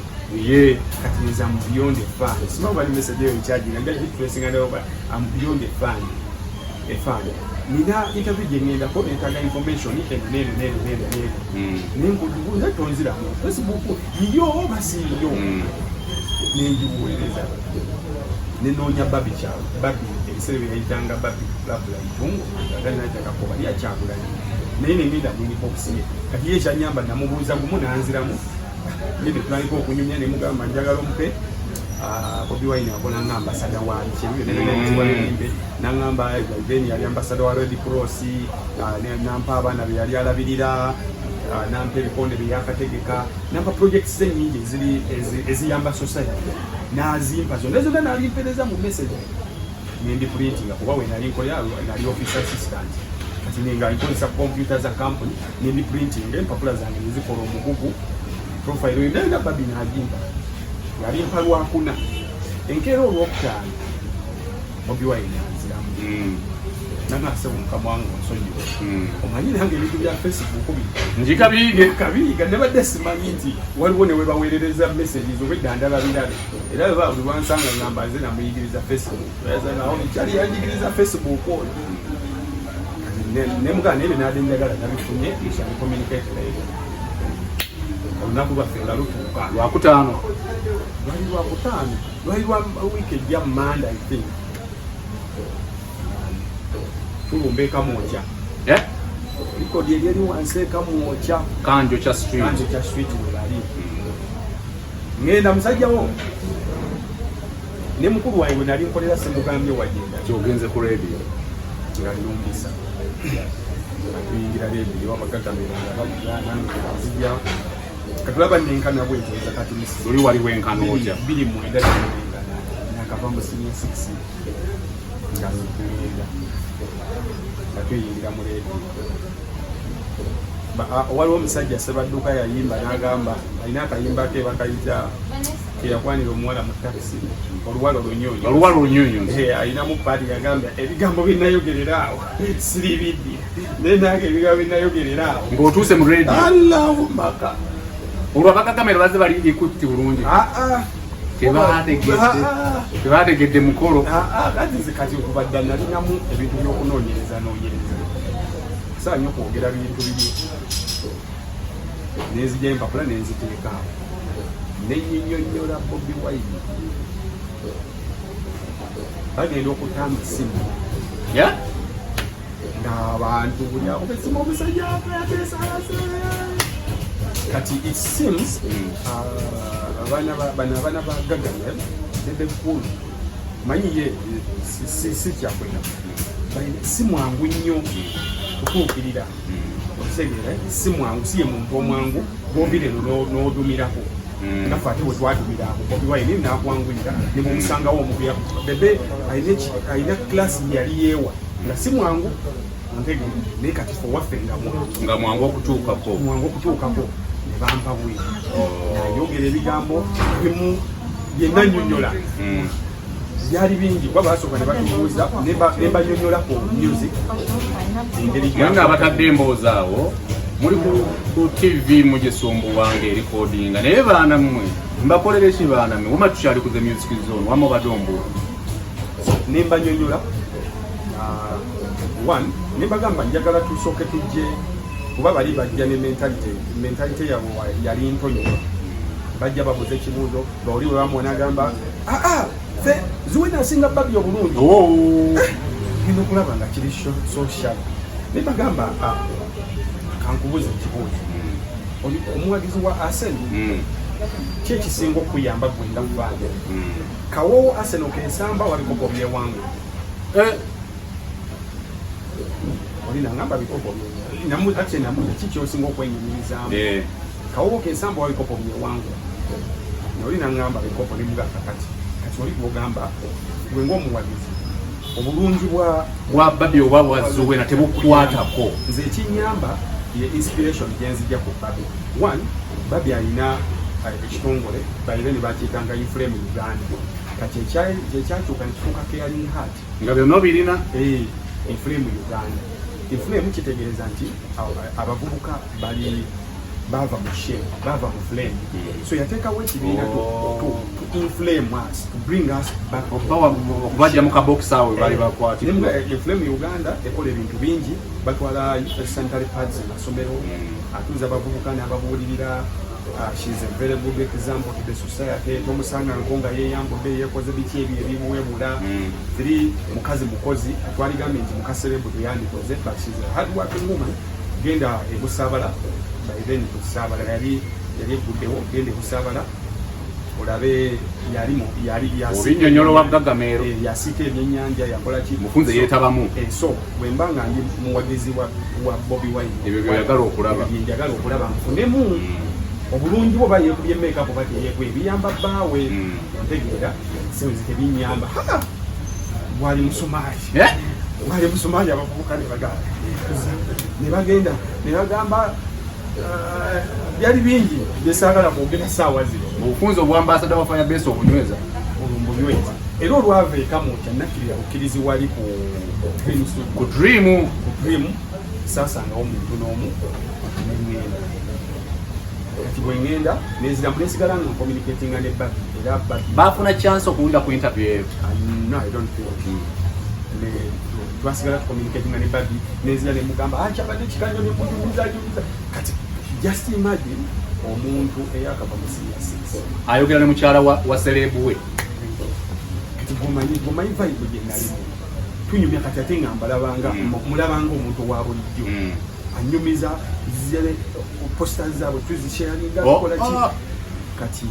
ye kati nza mu beyond fan sima bali message eyo nkyajinga nga gitresinga nayo am beyond fan efan nina interview gye ngendako neetaaga information neno nenkudubuuza tonziramu Facebook iyo basiiyo nengibuweereza nenoonya babi ebiseera bye yayitanga babi labula itungo aganajagakoba lyakyagulanyi naye nengenda mwiniko okusinya kati ye ekyanyamba namubuuza gumu nanziramu nene tunaliko okunyumya nemugamba njagala omupe Bobi Wine akola nga ambassador wa nkyebyonenembe nangamba then yali ambassador wa Red Cross nampa abaana be yali alabirira nampa ebikonde bye yakategeka nampa projects ennyingi eziyamba society nazimpa zonna zonna nalimpereza mu message nendi printing kuba we nali nkolera nali office assistant kati nenga nkozesa computer za company nendi printing empapula zange nezikola omugugu profile nenda babi najimpa yali mpalwakuna enkeera olwokutaano Bobi Wine anziramu nangasebo mukama wange onsonyiwe omanyi nange ebintu bya Facebook njikabiyiga nebadde simanyi nti waliwo newe baweerereza messages obweddandala birabe era bwe buli lwansanga ngamba nze namuyigiriza Facebook yazanawo kyali yanjigiriza Facebook oyo nemugana ebyo nade njagala nabifunye nkyali communicate naye olunaku lwaffe nga lutuuka lwakutaano lwali lwa wiiki ejja Monday I think tulumba ekamwokya likodi eryeri wansi ekamwokya kanjo kya street welali ngenda musajjawo ne mukulu wayi we nali nkolera semugambye wagenda kyogenze ku radio nga lumbisa atuyingira redio wabagagamera nga bazijja katulaba nenkana bwezo kati misi oli wali wenkana otya bili mwenda nenkana nakava mu senior 6 nga ntulinda natuyingira mu leedi waliwo omusajja Sebadduka yayimba n'agamba alina akayimba ke bakayita keyakwanira omuwala mu takisi oluwalo lunyonyo alinamu paati yagamba ebigambo binayogerera awo siribiddi nenage ebigambo binayogerera awo ng'otuuse mu redio allahumaka olwo abakakamera bazze bali ikutti bulungi tebategedde mukolo kati okubadda nalinamu ebintu by'okunoonyereza saa nnyo okwogera bintu bibi nenzija empapula nenziteeka awo nenyinyonnyola Bobi Wine bagenda okutamba essimu ng'abantu buli ako besimu omusajja ateesalase kati it seems abaana ba Gagamel nebekulu manyi ye si kyakwenda si mwangu nnyo okutuukirira okutegeera si mwangu si ye muntu omwangu bobire n'odumirako nga ffe ate bwe twadumira ako Bobi Wine n'akwanguyira ne bumusangawo omubi bebe alina kilasi yali yeewa nga si mwangu ontegeera naye kati fe waffe nga mwangu okutuukako ne bampa bwe nayogera ebigambo bimu byenna nnyonnyola byali bingi kuba basooka ne batubuuza ne banyonyolako music nga abatadde emboozi awo muli ku TV mugisumbu wange recordinga naye baana mmwe mbakolere ki baana mmwe wama tukyali ku the music zone wama badombo ne mbanyonyola one ne bagamba njagala tusooke tujje kuba bali bajja ne mentality yabo yali ntonyo bajja babuze ekibuuzo baoli bwe bamwona agamba fe ziwena asinga babbi obulungi genda okulaba nga kiri social ne bagamba kankubuuza ekibuuzo omuwagizi wa Arsenal kyekisinga okuyamba gwenda kubange kawo Arsenal kensamba wabikopo byewangu olina ngamba bikopo ate namuza kikyosinga okwenyumirizamu kawo kensamba wabikopo byewangu olina ngamba bikopo nemugaka kati oli bwogamba gwe ng'omuwagizi obulungi bwa Babi oba bwazuwena tebukwatako nze ekinyamba ye inspiration gyenzijja ku Babi one Babi alina ekitongole balina ne bakiyitanga Inflame Uganda kati ekyakyuka nekifuuka Caring Heart nga byonna birina Inflame Uganda Inflame kitegeeza nti abavubuka bava mu shame, bava mu flame. So yateekawo ekibiina to inflame us, to bring us back. Bajja mu kabox awo bali bakwati. Inflame Uganda ekola ebintu bingi, batwala sanitary pads mu masomero, atuuza abavubuka n'ababuulirira. She's a very good example to the society. Tomusanga nkonga yeyambudde yekoze biki ebyo ebibuwebula. Tiri mukozi twaligambe nti mukaserebu yandikoze, but she's a hard working woman. Genda ebusaabala then kusabala yali guddewo gende kusabala olabe yali obinyonyolo wa Gagamero yasika ebyennyanja yakola ki mufunze yeetabamu so bwembanga ndi muwagizi wa Bobi Wine ebyo byagala okulaba nfunemu obulungi bwo bayekubye makeup bateyekwe biyamba bbaawe ntegeera senzi tebinyamba wali musumaali abavubuka ne bagenda ne bagamba byali bingi byesaagala kwogera saawa zino obufunze obwambasada wa Firebase obunyweza olumubyweza era olwava ekamu kyannakirira bukkirizi wali ku Dream saasangawo omuntu n'omu neŋŋenda kati bwe ŋŋenda neziramu nesigala nga communicatinga ne Babi era Babi baafuna chance okuwulira ku interview eyo no I don't think twasigala tucommunicatinga ne Babi nezira nemugamba kyabadde kikanyo nemujuliza kati just imagine omuntu eyakava mu serious ayogera ne mukyala wa selebu we kati gomanyi vibe gye nalimu tunyumya kati ate nga mulabanga omuntu wa bulijjo anyumiza zile posters zaabwe tuzisharinga tukola ki kati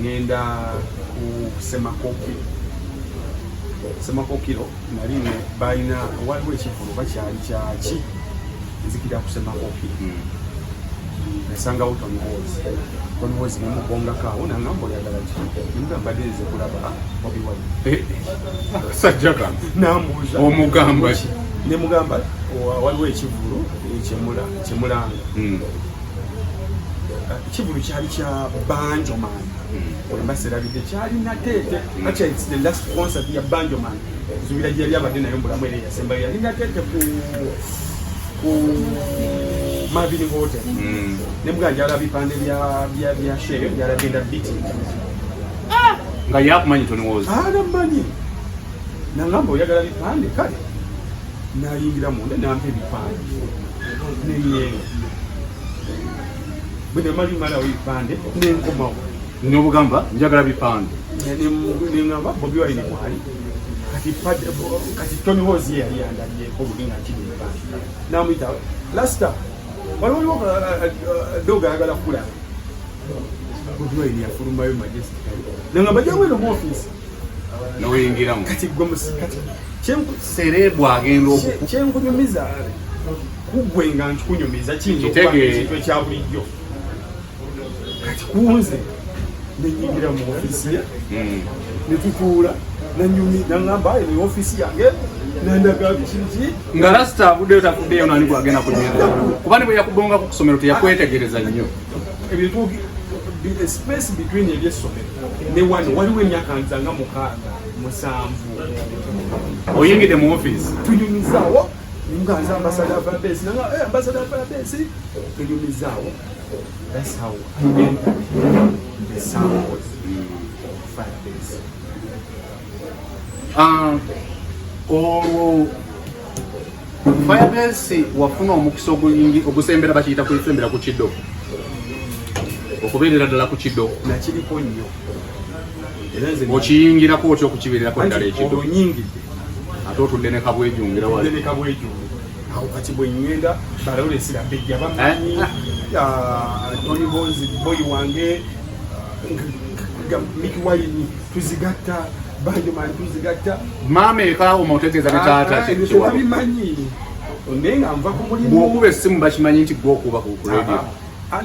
ngenda ku Semakokiro nali balina waliwo ekivulo bakyali kyaki nzikira ku Semakokiro nasangawo Tony Walls Tony Wozi nemugonga kawo nangamba oyagala ki nimugamba deze kulaba Bobi Wine sajjaka namuuza omugamba nemugamba waliwo ekivulu kyemulanga ekivulu kyali kya Banjoman wembaserabidde kyalina Tete actually it's the last concert ya Banjoman zubira gyali abadde nayo mbulamu ere yasembayo yalina Tete ku Marvin Hotel nemugamba njala bipande bya share byalagenda biti nga yakumanyi Tony Wozi manyi nangamba oyagala bipande kale nayingira munda nampe bipande nenyenga bwe mali mala bipande nenkomawo n'obugamba njagala bipande nengamba Bobi Wine mwali kati Tony Wozi yali yandalyeko bulinga kiri bipande namuyita lasta waliwo doga ayagala kula Bobi Wine yafulumayo majestically nengamba jawero mu office noyingiramu kati gwe musikati serebwa agenda kyenkunyumiza kugwenga nkikunyumiza kiyinza okuba ekintu ekya bulijjo kati kunze nenyingira mu ofisi ye netutuula nangamba eno ofisi yange nandaga kiki nga Rasta abuddeyo tafuddeyo nani gwagenda kunyera kuba ne bwe yakubonga ku kusomero teyakwetegereza nnyo ebintu space between ebyessomero ne wano waliwo emyaka nzanga 6-7 oyingidde mu office tunyumizaawo nganza ambassador Fabesi nanga ambassador Fabesi tunyumizaawo that's how I entered the sound was Fabesi Firebase wafuna omukisa ogusembera bakiyita kuyisembera ku kiddo okubeerera ddala ku kiddo nakiriko nnyo okiyingirako otyo okukibeererako ddala ekiddo nyingidde ate otudde ne kabwejungira wali awo kati bwe ngenda balolesera bejja bamanyi Tony Wozi boy wange Miki Wine tuzigatta Banjoman tuzigatta maama ekaawo omutegeeza ne taata tebabimanyi nenga nva ku mulimu bw'okuba essimu bakimanyi nti gwe okuba ku radio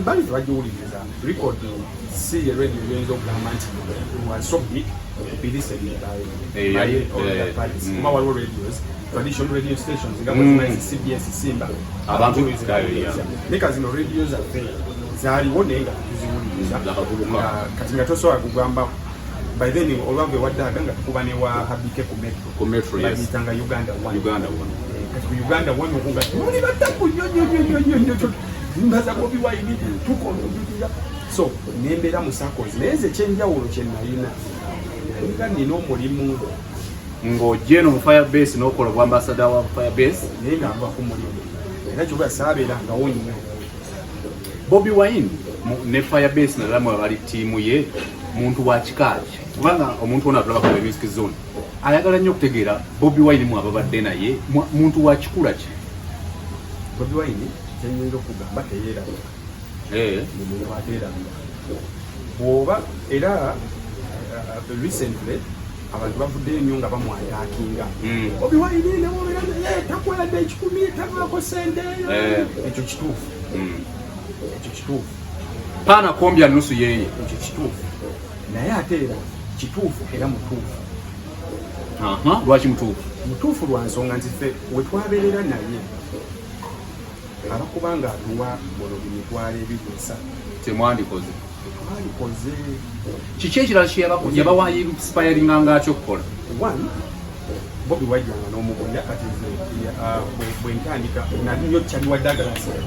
bali tebagiwuliriza record si ye radio yoyinza okugamba nti was so big kuma waliwo radios traditional radio stations nga CBS Simba abantu neka zino radio zaffe zaaliwo naye nga tuziwuliriza kati nga tosobola kugamba by then olwagwe waddaga nga tukuba ne wa Habike ku metro bayitanga Uganda One kati ku Uganda One okunga tuli bataku nyonyonyonyonyonyo mbaza Bobi Wine tukonjukira so nembera mu circles neze kyenjawulo kyenayina nga nina omulimu ng'ojje no mu Firebase n'okola bwa ambassador wa Firebase naye nga ava ku mulimu era kyoba saabeerangawo nnyo Bobi Wine ne Firebase nalamu abali ttiimu ye muntu wa kikaaki kubanga omuntu ono atulaba ku Music Zone ayagala nnyo okutegeera Bobi Wine mu ababadde naye muntu wa kikula ki Bobi Wine kyenyinza okugamba teyeeraba mumuntu ateeraba bw'oba era recently abantu bavuddeyo nnyo nga bamwataakinga Bobi Wine takoladde ekikumi tavaako senteeyo ekyo kituufu ekyo kituufu paana kombya nusu yeeye ekyo kituufu naye ate era kituufu era mutuufu lwaki mutuufu mutuufu lwa nsonga nti ffe we twabeerera naye abakubanga atuwa olulimi twala ebituusa temwandikoze twalikoze kiki ekirala kyeyabawa inspiringa ngaakyo okukola one Bobi wajjanga n'omugoya kati bwe ntandika naliyo kyaliwa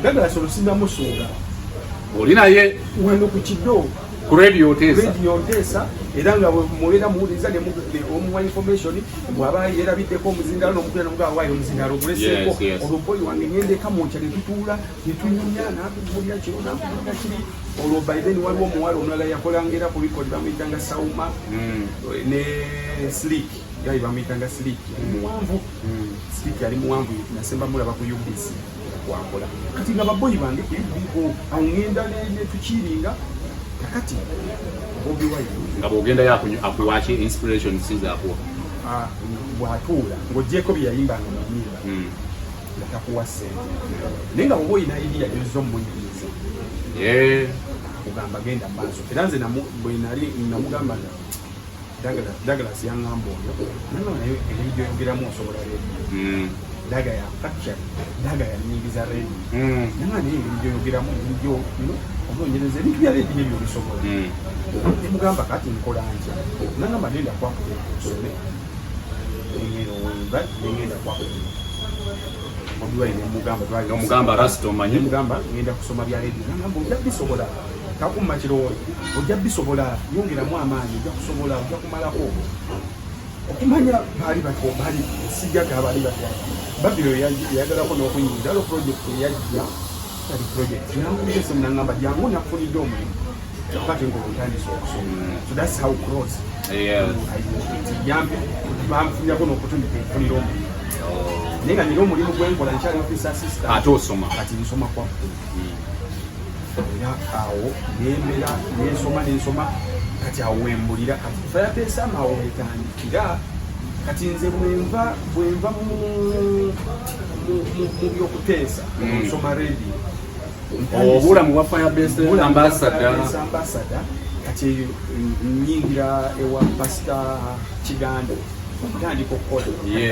Douglas olusindamu suuga oli naye wano ku kiddo ku radio Nteesa era nga mubeera muwuliriza omuwa information bw'aba yeerabiddeko omuzindaalo n'omukula n'omugaba waayo omuzindaalo oguleseeko olwo boyi wange ngenda eka munkya ne tutuula ne tunyumya n'akugulira kiro n'akugulira kiri olwo by then waliwo omuwala omulala yakolanga era ku record bamuyitanga Sauma ne Slick yayi bamuyitanga Slick muwanvu Slick yali muwanvu nasemba mulaba ku UBC wakola kati nga baboyi bange awo ngenda ne tukiringa kakati Bobi Wine nga bwogenda yakuwaki inspiration sizakuwa bwatuula ng'ogyeko bye yayimbanga mu nnyimba nga takuwa ssente naye nga bwoba oyina idiya yoza omuyigiriza mugamba genda maaso era nze bwe nali namugamba Douglas yangamba oyo naye ebyo yogeramu osobola redio daga ya capture daga ya nyingiza redio naye ebyo yogeramu ebyo onoonyereza ebintu bya redio ebyo bisobola mugamba kati nkola ntya nangamba genda kwakuleeta osome ngenda kwakuleeta obiwayi nomugamba rasito omanyi mugamba ngenda kusoma bya redio nangamba ojja bisobola takumma kirowoozo ojja bisobola yongeramu amaanyi ojja kusobola ojja kumalako okumanya baali sijjaga abaali batya babiro yayagalako n'okuyingira alo projekiti eyajja kali projekiti nanguliese munangamba jangu nakufunidde omulimu kati ng'olutandisa okusoma so that's how close jambe bamfunyako n'okutundika enfunira omulimu naye nga nina omulimu gwenkola nkyali office assistant ate osoma kati nsoma kwakulu era awo nemera nensoma kati awo wembulira kati Firebase awo wetandikira kati nze bwenva mu byokuteesa nsoma redio obulamu bwa Firebase ambassador kati nyingira ewa Pastor Kiganda okutandika okukola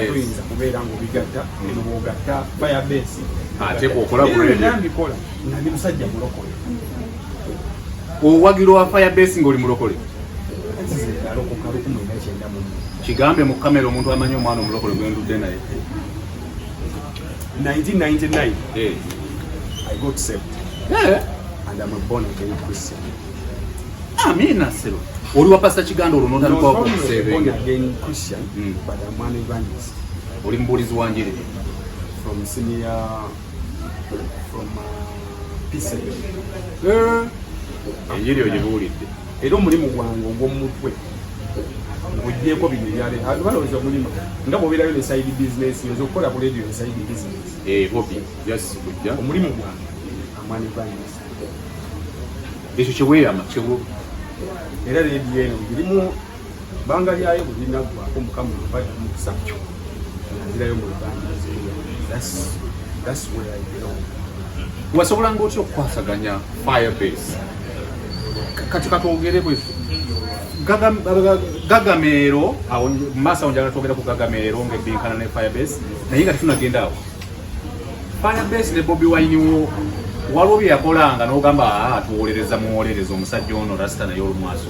tuyinza kubeera ng'obigatta nobwogatta Firebase ate okola bulambikola nga ndi musajja mulokole owagiro wa Firebase ng'oli mulokole alokoka 1994 kigambe mu kamera omuntu amanyi omwana omulokole gwendudde naye 1999 I got saved and I'm a born again Christian. Amina sero oli wa Pastor Kiganda olwo n'otandika okusebenga born again Christian but I'm an evangelist. Oli mubulizi wa njiri from senior from Peace. Enjiri ogibuulidde era omulimu gwange ogw'omutwe ng'oggyeko bino ebyale abantu balowooza omulimu nga bw'obeerayo ne side business yoza okukola ku radio ne side business hobby just kujja omulimu gwange amani evangelist ekyo kyeweeyama era radio eno girimu banga lyayo buli naggwako mukama omukisa nzirayo mu evangelism that's where I belong. wasobola ng'otya okukwasaganya Firebase kati katwogere bwefu Gagameero awo mumaaso awo njagala twogera ku Gagameero ng'ebbinkana ne Firebase naye nga tetunagenda awo Firebase ne Bobi Wine waliwo bye yakolanga n'ogamba tuwolereza muwolereza omusajja ono rasita naye olumwaso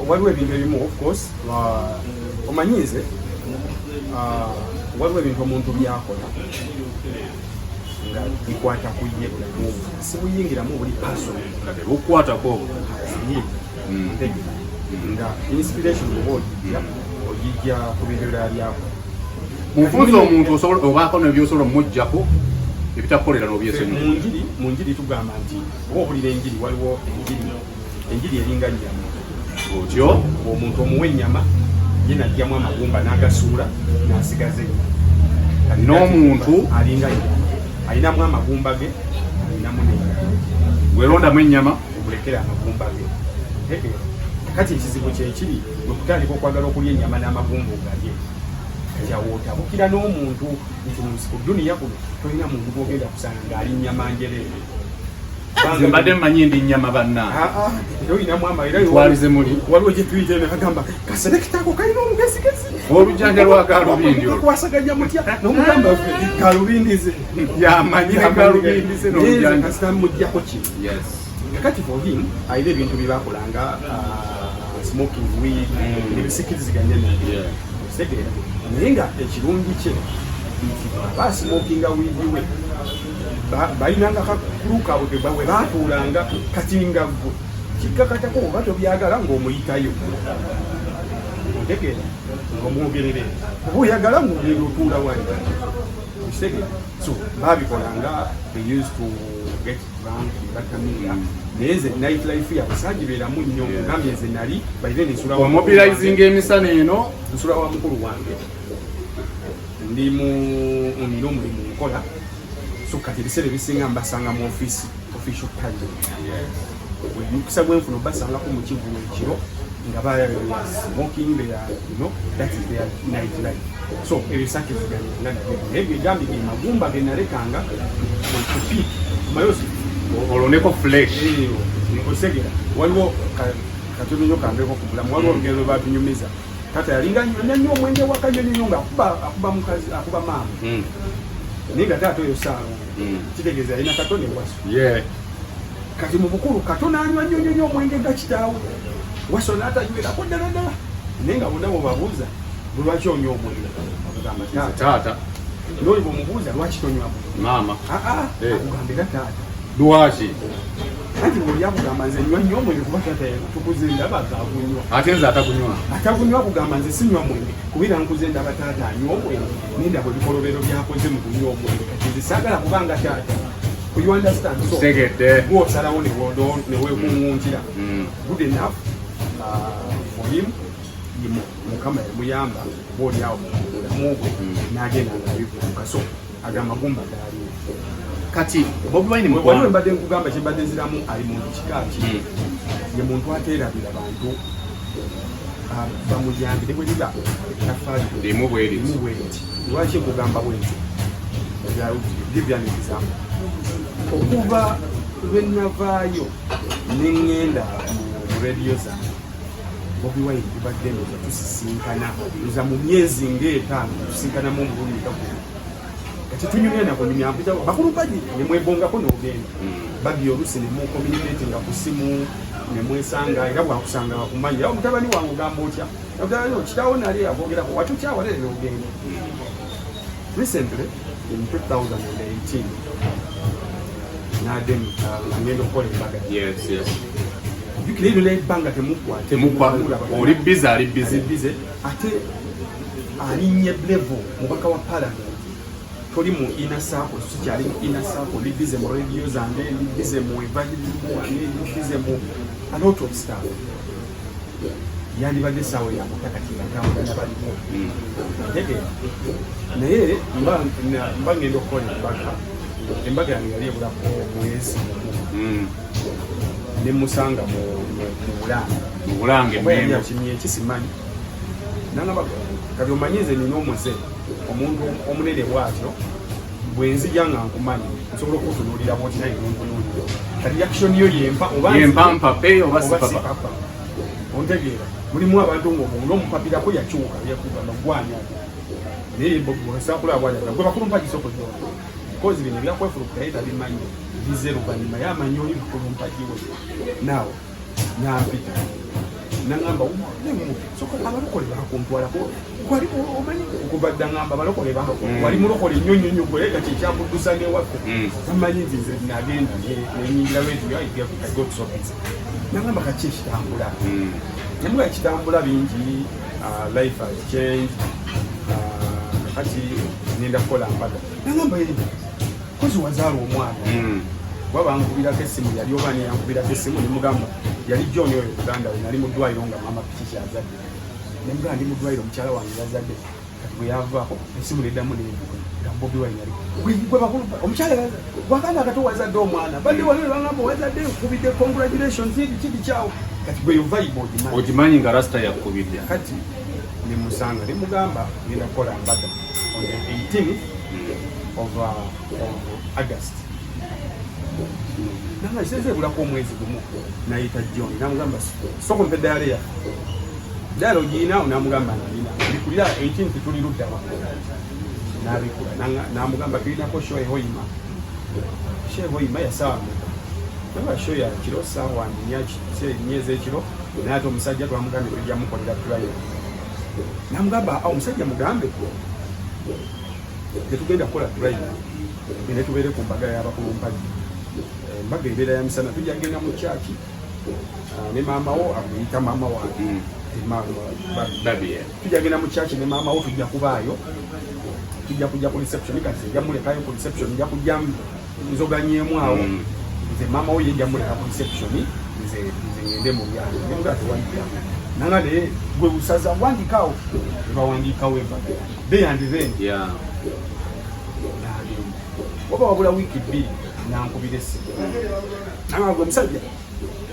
waliwo ebintu ebimu of course omanyize waliwo ebintu omuntu byakola nga bikwata ku ye bulamu sibuyingiramu buli paso bukwatako nga inspiration ogijja ku bintu ebirala byako mufunza omuntu obaako nebyosobola mumuggyako ebitakukolera n'obyesonyi mu njiri tugamba nti oba owulira enjiri waliwo enjiri eringa nnyama otyo omuntu omuwa ennyama ye najjamu amagumba n'agasuula n'asigaza ennyama n'omuntu alinga alinamu amagumba ge alinamu n'ennyama werondamu ennyama obulekera amagumba ge kati ekizibu kyekiri bwe kutandika okwagala okulya ennyama n'amagumba ogalye otabukira n'omuntu nti ku duniya kuno tolina muntu gwogenda kusanga ng'ali nnyama njereere nze mbadde mmanyi ndi nnyama bannange olinamu twalize muli waliwo gye tuyita nakagamba kaselekitako kalina omugezigezi olujjanja lwa galubindi kwasaganya mutya n'omugamba galubindize yamanyire galubindize n'olujjanja mujjako kino kakati for him ayina ebintu bye bakolanga smoking weed nebisikiriziganya naye naye nga ekirungi kye nti basmokinga wiidi we balinanga kakulukaabwe we baatuulanga kati nga gwe kikkakatako oba tobyagala ng'omuyitayo otegeera ng'omwogerere oba oyagala ng'ogenda otuula wali kitegeera so babikolanga they used to get drunk batamira naye nze night life yabwe saagibeeramu nnyo ngambye nze nali baire nensula omobilizinga emisana eno nsula wa mukulu wange ndi nina omulimu nkola so kati ebiseera ebisinga mbasanga mu official time bwemukisa bwenfuna obasangako mu kivulo ekiro nga baya smoking their, you know, that is their nightlife. So ebisake zigana ebyo gambi ge magumba ge narekanga kupi mayosi oloneko flesh osegera waliwo katono nyo kambeko kubula mwaliwo ngero babinyumiza kata yalinga nyo mwenge wakanyoni nyunga akuba mukazi akuba mama ninga tato yo sawa kitegeza ina katone wasu kati mu bukuru katona anywa nyo mwenge gakitawo waso nata yuera ko dala ninga bonabo babuza lwaki onyo omuliro akugamba tata noli bomubuza lwaki tonywa mama akugambira tata lwaki ati buli akugamba nze nywa nnyo omuliro kuba tata tukuze ndaba akakunywa ate nze atakunywa akugamba nze sinywa mwenge kubira nkuze ndaba tata anywa omwenge ninda bwe bikolobero byakoze mu kunywa omwenge kati nze saagala kubanga tata. You understand? So, what's around the world, the way we good enough for him. Mukama muyamba bodi awo mugo nagenda ngabivuka so agamba gumba dali kati Bobi Wine mu waliwo mbadde nkugamba kibadde ziramu ali mu kikaaki ye muntu ateerabira bantu bamujambire bwe liba nafali ndimu bweri lwaki kugamba bwenti give an example okuva lwe navaayo n'engenda mu radio zange Bobi Wine ibadde ndoza tusisinkana uza mu myezi ng'etaano tusinkana mu mbuli kakulu kati tunyumya nako nimyambita bakulu baji nemwebongako n'ogenda bagi olusi ne mu communicate nga ku simu ne mwesanga era bwakusanga bakumanyi awo mutabani wange ogamba otya mutabani okitawo nali abogera ko watukyawo lero n'ogenda recently in 2018 nadem ngendo kole baga yes Bikile le banga temukwa oli busy ate alinye blevo mubaka wa parliament toli mu inasako sikyali inasako libize mu radio zange libize mu evangelism libize mu a lot of stuff yani bade sawe ya mutakati ngamba nabali mu ndege naye mba ngendo kole baka embaga yange yali ebula ko mwezi ne musanga mu bulange mwembe kimye kisimanyi nanga kati omanyize nino omuze omuntu omunene bwatyo bwenzi yanga nkumanyi nsobola okutunulira bwoti naye nkunulira kati reaction yo yempa mpape oba sipapa ontegeera mulimu abantu ng'omupapira ko yakyuka yakugamba gwanya naye bwesakula bwanya gwe bakulu mpaji soko jona kozi bino byakwefuluka era bimanyi bizero banyuma yamanyi oli bakulu mpaji we nawe nampita nangamba soko abalokole bakuntwala ko kwali omanyi okubadda ngamba abalokole bako wali mulokole nnyonnyonnyo gwe kati ekyakudusa n'ewaffe tamanyi nze nagenda nenyingira radio I got so busy nangamba kaki ekitambula namuga ekitambula bingi life has changed kati nenda kukola mbaga nangamba eri kozi wazaala omwana wabankubirako essimu yali oba neyankubirako essimu nemugamba yali John oyo Uganda we nali mu ddwaliro nga mama pikiki azadde nemugamba ndi mu ddwaliro mukyala wange yazadde kati bwe yavaako essimu neddamu nebuka nga Bobi Wine yali gwe bakulu omukyala wakanda akato wazadde omwana badde waliwo bangamba wazadde nkubidde congratulations kidi kyawo kati gwe yo vibe ogimanyi nga rasta yakubidde kati nemusanga nemugamba ngenda kukola mbaga on the 18th of August nanga seze bulako omwezi gumu nayita John namugamba soko mpe dale ya dalo jina namugamba nina bikulira 18th tuli rudda wa nabikula namugamba tulina ko show Hoima ya sawa nanga show ya kiro sawa nyachi nyeze kiro nato omusajja twamugambe kujja mukolera trial namugamba au omusajja mugambe ko tetugenda kukola trial ine tubere ku mbaga y'abakulu mpaji mbaga ebeera ya misana tujja genda mu kyaki ne maama wo akuyita maama wange tujja genda mu kyaki ne maama wo tujja kubaayo tujja kujja ku reception kati njja mulekayo ku reception njja kujja nzoganyemu awo nze maama wo yejja muleka ku reception nze ngende mu byalo nemugaa tewandika nanga ne gwe busaza wandikawo ebawandikawo embaga they and then waba wabula wiki bbiri nankubira essimu nanga gwe musajja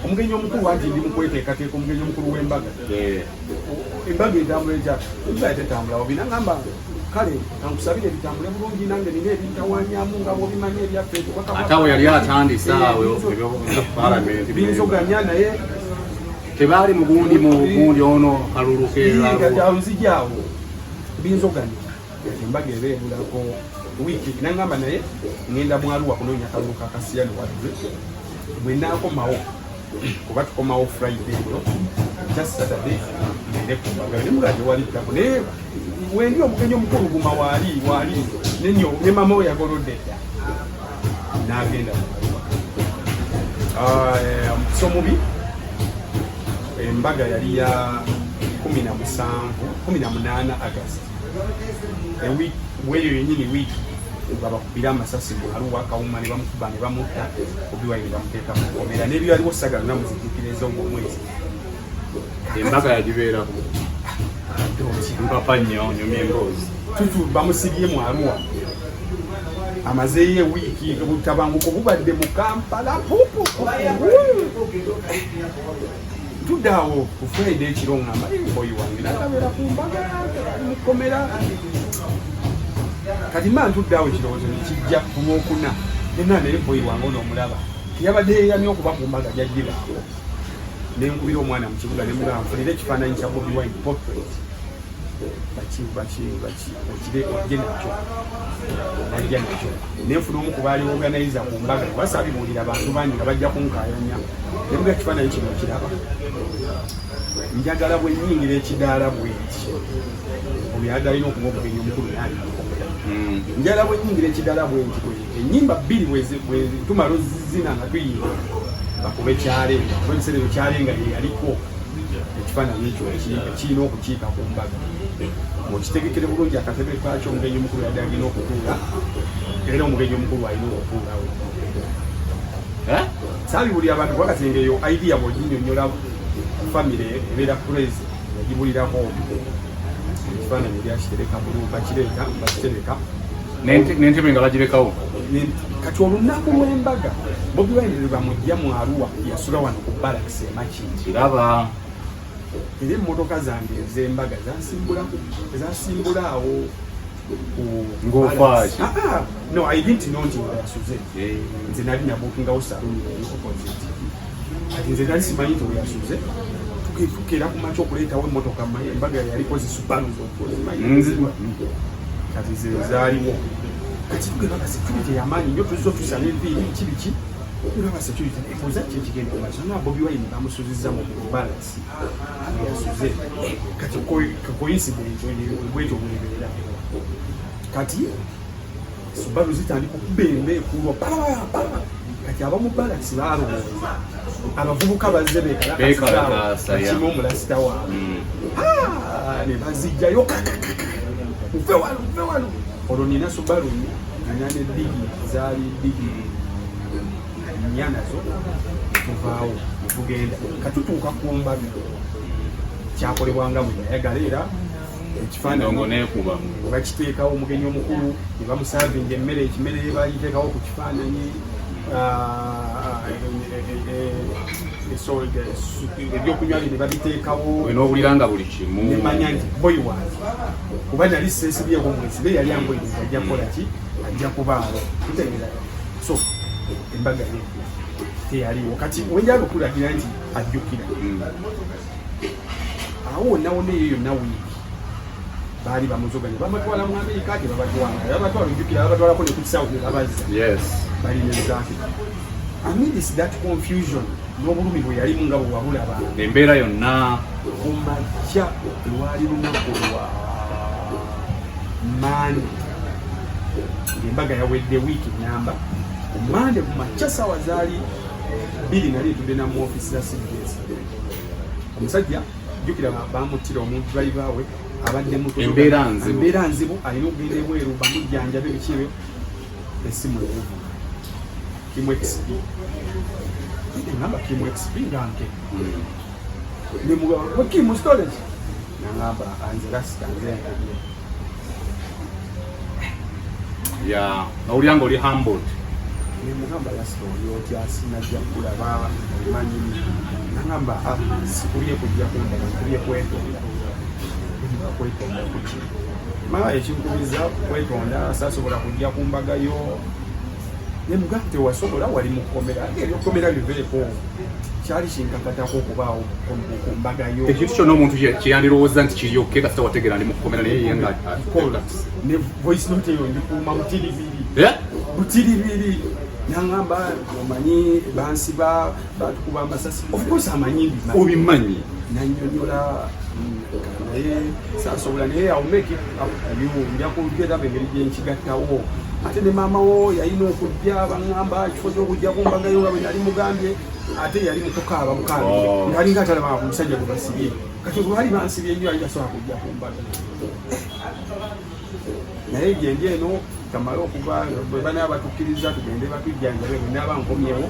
omugenyi omukulu wanti ndi mukweteekateeka omugenyi omukulu w'embaga embaga etambula embaga tetambula bina ngamba kale kankusabire bitambule bulungi nange nina ebintawanyamu nga bwobimanyi ebyaffe ate awo yali atandise awo palamenti binzoganya naye tebaali mugundi ono kalulukeaonzijaawo binzoganya embaga eba ebulako wiiki nangamba naye ngenda mwaluwa kunoonya kalulu kakasiyani wadde bwenakomawo kuba tukomawo Friday eyo just Saturday ngende kumbaga nemulage walitako naye wendi omugenyi omukulu guma waali nenyo ne mama we yagolodde dda n'agenda somubi embaga yali ya 18 August weyo yenyini wiiki nga bakubira amasasi aluwa akawuma ne bamukuba ne bamutta obiwayi ne bamuteeka mu kkomera n'ebyo yaliwo sagala namuzijjukira omwezi embaga yagibeerako mpapa nnyo nyumya emboozi tutu bamusibye mu Arua amazeeyo wiiki obutabanguko bubadde mu Kampala tudaawo ku Friday ekiro ngamba boyi wange nakabeera ku mbaga mu kkomera kati mba ntuddeawo ekirowoozo nekijja ku Lwokuna nena naye boyi wange onoomulaba yabadde yeyamye okuba ku mbaga gyajjirako nenkubira omwana mu kibuga nemugamba nfunire ekifaananyi kya Bobi Wine portrait okire ojje nakyo najja nakyo nenfuna omu ku baali organizer ku mbaga basabibuulira abantu bangi nga bajja kunkayanya nemuga ekifaananyi kino kiraba njagala bwe nnyingira ekidaala bweki obyadde alina okuba obugenyi omukulu naali njagala bwe nnyingira ekidaala bweki ennyimba bbiri tumala ozizina nga tuyimba bakube kyalenga kuba ebiseera ebyo kyalenga ye yaliko ekifaananyi ekyo kirina okukiika ku mbaga okitegekere bulungi akatebe kakyo omugenyi omukulu yadde alina okutuula era omugenyi omukulu alina okutuulawo saabibulira abantu kubakati eyo idea bweginyonyola famire ebeera kurezi yagibulirako ekifaananyi eryakitereka bulungi bakireeta bakitereka n'entebe nga bagirekawo kati olunaku lw'embaga Bobi Wine lwe bamujja mu Arua yasula wano ku Barracks Makindi kiraba era emmotoka zange ez'embaga zasimbula awo ng'ofaaki no I didn't know nti weyasuze nze nali nabukingawo saluni opposite kati nze nali simanyi nti weyasuze tukeera ku makya okuleetawo emmotoka embaga yaliko zisubalu zozimanyi kati ze zaaliwo kati tugenda security yamaanyi nnyo tuzzo tusala enviiri kibiki tulaba security ebuuza ki ekigenda kumaaso na Bobi Wine bamusuzizza mu balance yasuze kati coincidence bwetyo bwebeera kati Subaru zitandika okubemba ekulwa kati abamu balance baalowooza abavubuka bazze beekalakakimu omulasita waabwe ne bazijjayo uve wano olwo nina Subaru nina ne digi zaali digi nnya nazo tuvaawo netugenda katutuuka ku mbaga kyakolebwanga bwe yayagala era ekifaananyi bakiteekawo omugenyi omukulu ne bamusaavinga emmere ekimere bayiteekawo ku kifaananyi ebyokunywa bye ne babiteekawo n'owulira nga buli kimu nemanya nti boyi wange kuba nali sesibyeko mwesibe yali amboyiriza ajja kukola ki ajja kubaawo tutegeera so embaga teyaliwo kati wenjala okulagira nti ajjukira awo wonna eyo yonna wiiki baali bamuzoganya bamatwala mu Amerika ate babatwala ojjukira babatwalako ne ku kisaawo ne babazza balinezaake amidst that confusion n'obulumi bwe yalimu nga bwe wabulaba embeera yonna ku makya lwali lunaku lwa Mande ng'embaga yawedde wiiki namba ku Mande ku makya sawa zaali 2 nali ntudde namu ofiisi za CBS omusajja jjukira bamuttira omuntu driver we abadde embeera nzibu alina okugenda ebweru bamujjanjabe biki ebyo essimu evuga Kimu XP namba Kimu XP ngange nemugamba Kimu storage nangamba anzira sitanze owulira nga oli humbled ne mugamba yasitoli otyasi najja kulaba omanyi nangamba sikulie kujja kundaba nkulie kwetonda kwetonda kuki maa ekinkubiza kwetonda sasobola kujja ku mbagayo ne mugamba tewasobola wali mu kkomera ebyokukomera biveeko kyali kinkakatako okubaawo ku mbagayo ekintu kyonna omuntu kyeyandirowooza nti kiryoke kasita wategeera ndi mu kkomera naye yenga ne voice note eyo ndikuuma butiribiri nangamba omanyi bansiba batukuba amasasi of course amanyi obimanyi nanyonyola naye sasobola naye awumeki njakugera engeri gyenkigattawo ate ne maama wo yalina okujja baŋŋamba kifo ky'okujja ku mbagayo nga bwe nali mugambye ate yali mukukaaba mukambi ngalinga atalaba omusajja gwe basibye kati lwali bansibye nnyo ali tasobola kujja ku mbaga naye gyendi eno kamala okuva bwe banaaba batukkiriza tugende batujjanjabe bwe naaba nkomyewo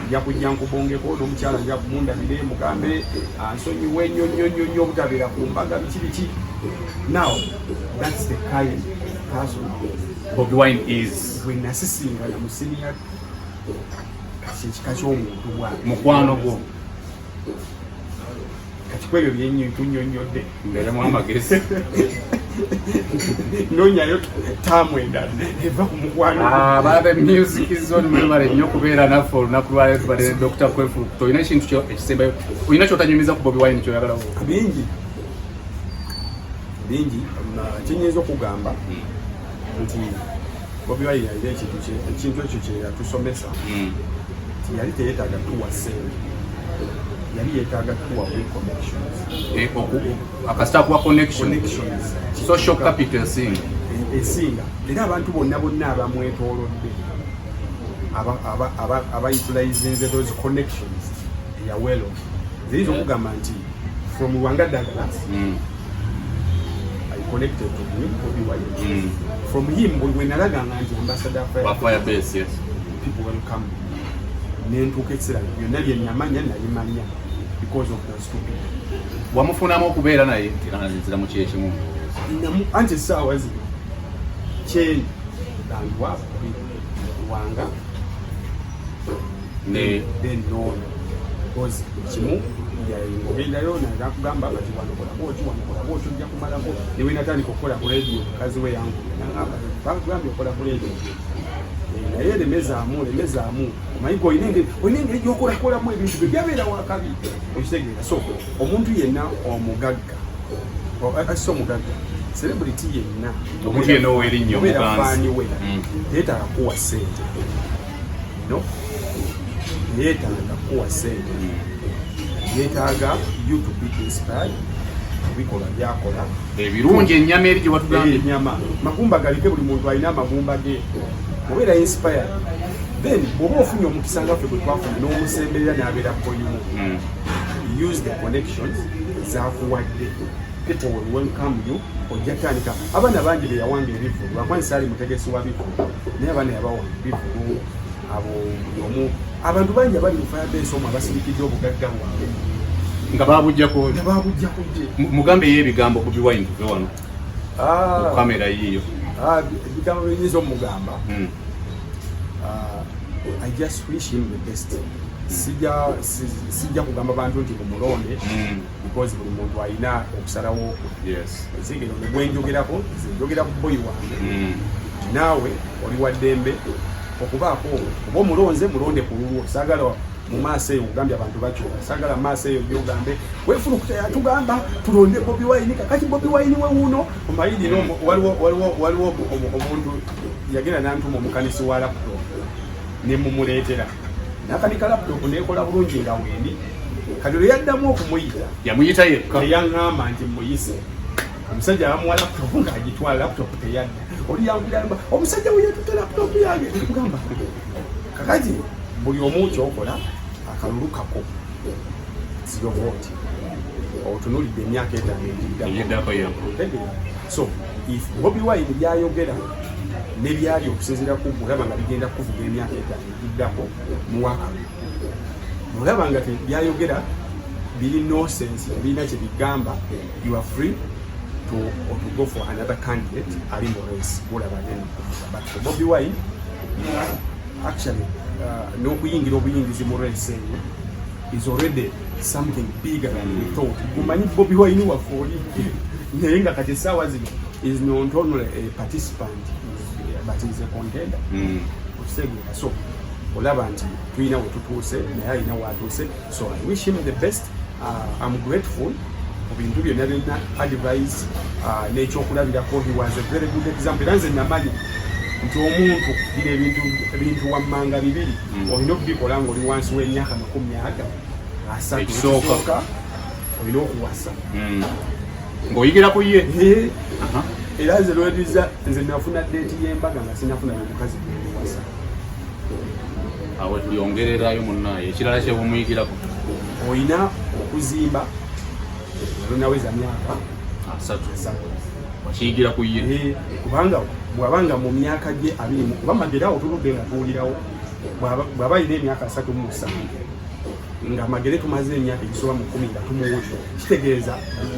njakujja nkubongeko n'omukyala nja kumundabire mugambe ansonyiwe nnyo obutabeera ku mbaga biki now that's the kind person Bobi Wine is bwe nasisingana mu siniya ekika ky'omuntu bwange mukwano gwo kati kwebyo byennyonnyodde mbeeremu amagezi nonyayo tamwenda eva ku mukwano ababe music zone mwebale nnyo okubeera naffe olunaku lwaleero tubadde ne Dr. Kwefulukuto olina ekintu ekisembayo olina kyotanyumiza ku Bobi Wine kyoyagalawo bingi kinyinza okugamba nti Bobi Wine yalina ekintu ekyo kyeyatusomesa nti yali teyeetaaga tuwa ssente yali yeetaaga tuwa connections akasita kuwa connections social capital esinga era abantu bonna abamwetoolodde abayutilizinze those connections yawelo ziyinza okugamba nti from Lwanga Douglas I connected to him Bobi Wine from him when nalaganga nti ambassador Firebase yes people welcome nentuuka ekiseera byonna bye namanya nalimanya because of those two people wamufunamu okubeera naye nzira mu kyekimu anti essaawa zino kyeyi bandwa Lwanga ne nono because kimu ogendayo nakugamba kati wanokolaboti ojja kumalako newe natandika okukola ku radio mukazi we yangu bagambye okola ku radio naye lemezaamu omanyiga olina engeri gy'okolakolamu ebintu bye byabeera wakabi okitegeera so omuntu yenna omugagga si omugagga celebrity yenna omuntu yenna ow'erinnyo omuganzi we yeetaaga kuwa ssente yeetaaga kuwa ssente yeetaaga you to be inspired bikola byakola ebirungi ennyama eri gye watugambye ennyama magumba galike buli muntu alina amagumba ge obeera inspired then bw'oba ofunye omukisa nga ffe bwe twafunye n'omusemberera n'abeera koyimu use the connections zakuwadde people will welcome you ojja tandika abaana bangi be yawanga ebivulu lwakwanisa ali mutegesi wa bivulu naye abaana yabawa bivulu abo omu abantu bangi abali mu Firebase omwo abasirikidde obugagga bwabwe nga babujjako gye mugambe ye ebigambo ku Bobi Wine tuve wano ku kamera yiyo ebigambo biyinza omugamba I just wish him the best sijja kugamba bantu nti mumulonde because buli muntu alina okusalawo ezingero negwenjogerako njogera ku boyi wange naawe oli wa ddembe okubaako oba omulonze mulonde ku lulwo saagala mu maaso eyo ogambye abantu bakyula saagala mu maaso eyo gyogambe Kwefulukuto yatugamba tulonde Bobi Wine kakati Bobi Wine we wuno omayidi waliwo omuntu yagenda nantuma omukanisi wa laptop nemumuleetera nakanika laptop nekola bulungi nga wendi kati lwe yaddamu okumuyita yamuyita yekka eyaŋŋamba nti muyise omusajja abamuwa laptop ng'agitwala laptop teyadda oli yanguyamba omusajja we yatuta laptop yange gamba kakati buli omu kyokola akalulu kako ziyovoti otunulidde emyaka 5 eddako so if Bobi Wine byayogera nebyali okusinziira ku mulaba nga bigenda kuvuga emyaka 5 egiddako muwaka mulaba nga byayogera biri no sense birina kye bigamba you are free to go for another candidate ali mu race mulaba neno but for Bobi Wine Actually, n'okuyingira obuyingizi mu race eyo is already something bigger than we thought. Gumanyi Bobi Wine waffe naye nga kati essaawa zino is not only a participant but is a contender. Okutegeera so olaba nti tulina we tutuuse naye alina watuuse, so I wish him the best. I'm grateful for bintu byonna byonna advice n'ekyokulabirako. He was a very good example. Era nze namanyi nti omuntu bino ebintu wammanga bibiri olina okubikola ng'oli wansi w'emyaka 30 ekisooka olina okuwasa ng'oyigira ku ye. Era nze lwediza nze nafuna deeti y'embaga nga sinafuna omukazi kuwasa. Awo tuyongererayo munnaye ekirala kye bumuyigirako olina okuzimba olunaweza myaka 3 wakiyigira ku ye. Kubanga bw'abanga mu myaka gye 20 kuba Magerawo tuludde nga tuwulirawo bw'aba alina emyaka 37 nga Magere tumaze emyaka egisoba mu 10 nga tumuwulira, kitegeeza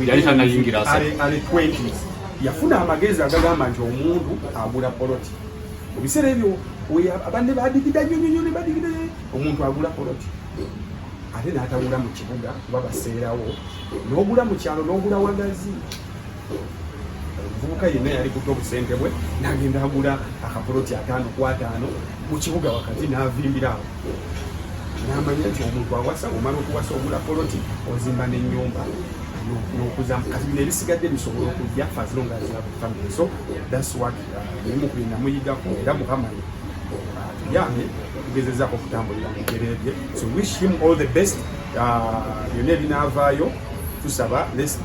yali tanayingira ali 20s yafuna amagezi agagamba nti omuntu agula poloti. Mu biseera ebyo abanne badigida nnyo ne badigida omuntu agula poloti ate n'atawula mu kibuga kuba baseerawo, n'ogula mu kyalo n'ogula wagazi. Omuvubuka yenna yali kuta obusente bwe n'agenda agula akapoloti 5 ku 5 mu kibuga wakati n'avimbirawo. N'amanya nti omuntu awasa omala okuwasa ogula poloti ozimba n'ennyumba n'okuzamu kati bino ebisigadde bisobola okujja as long as you have a family. So that's what mulimu kulina muyigako era Mukama tuyambe tugezezaako okutambulira mu ggere lye. So wish him all the best. Byonna ebinaavaayo tusaba this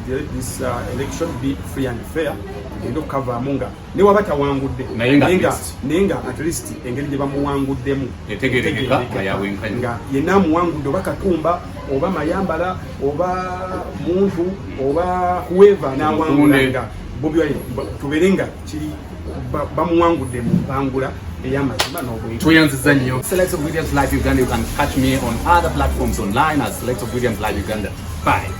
election be free and fair. Ngenda okukavaamu nga ne waba tawangudde naye nga at least engeri gye bamuwanguddemu etegerekeka nga yenna amuwangudde oba Katumba oba Mayambala oba muntu oba whoever n'awangula nga Bobi Wine tubeere nga kiri bamuwangudde mu mpangula ey'amazima n'obwenge. Tweyanziza nnyo. Selects of Williams Live Uganda. You can catch me on other platforms online as Selects of Williams Live Uganda. Bye.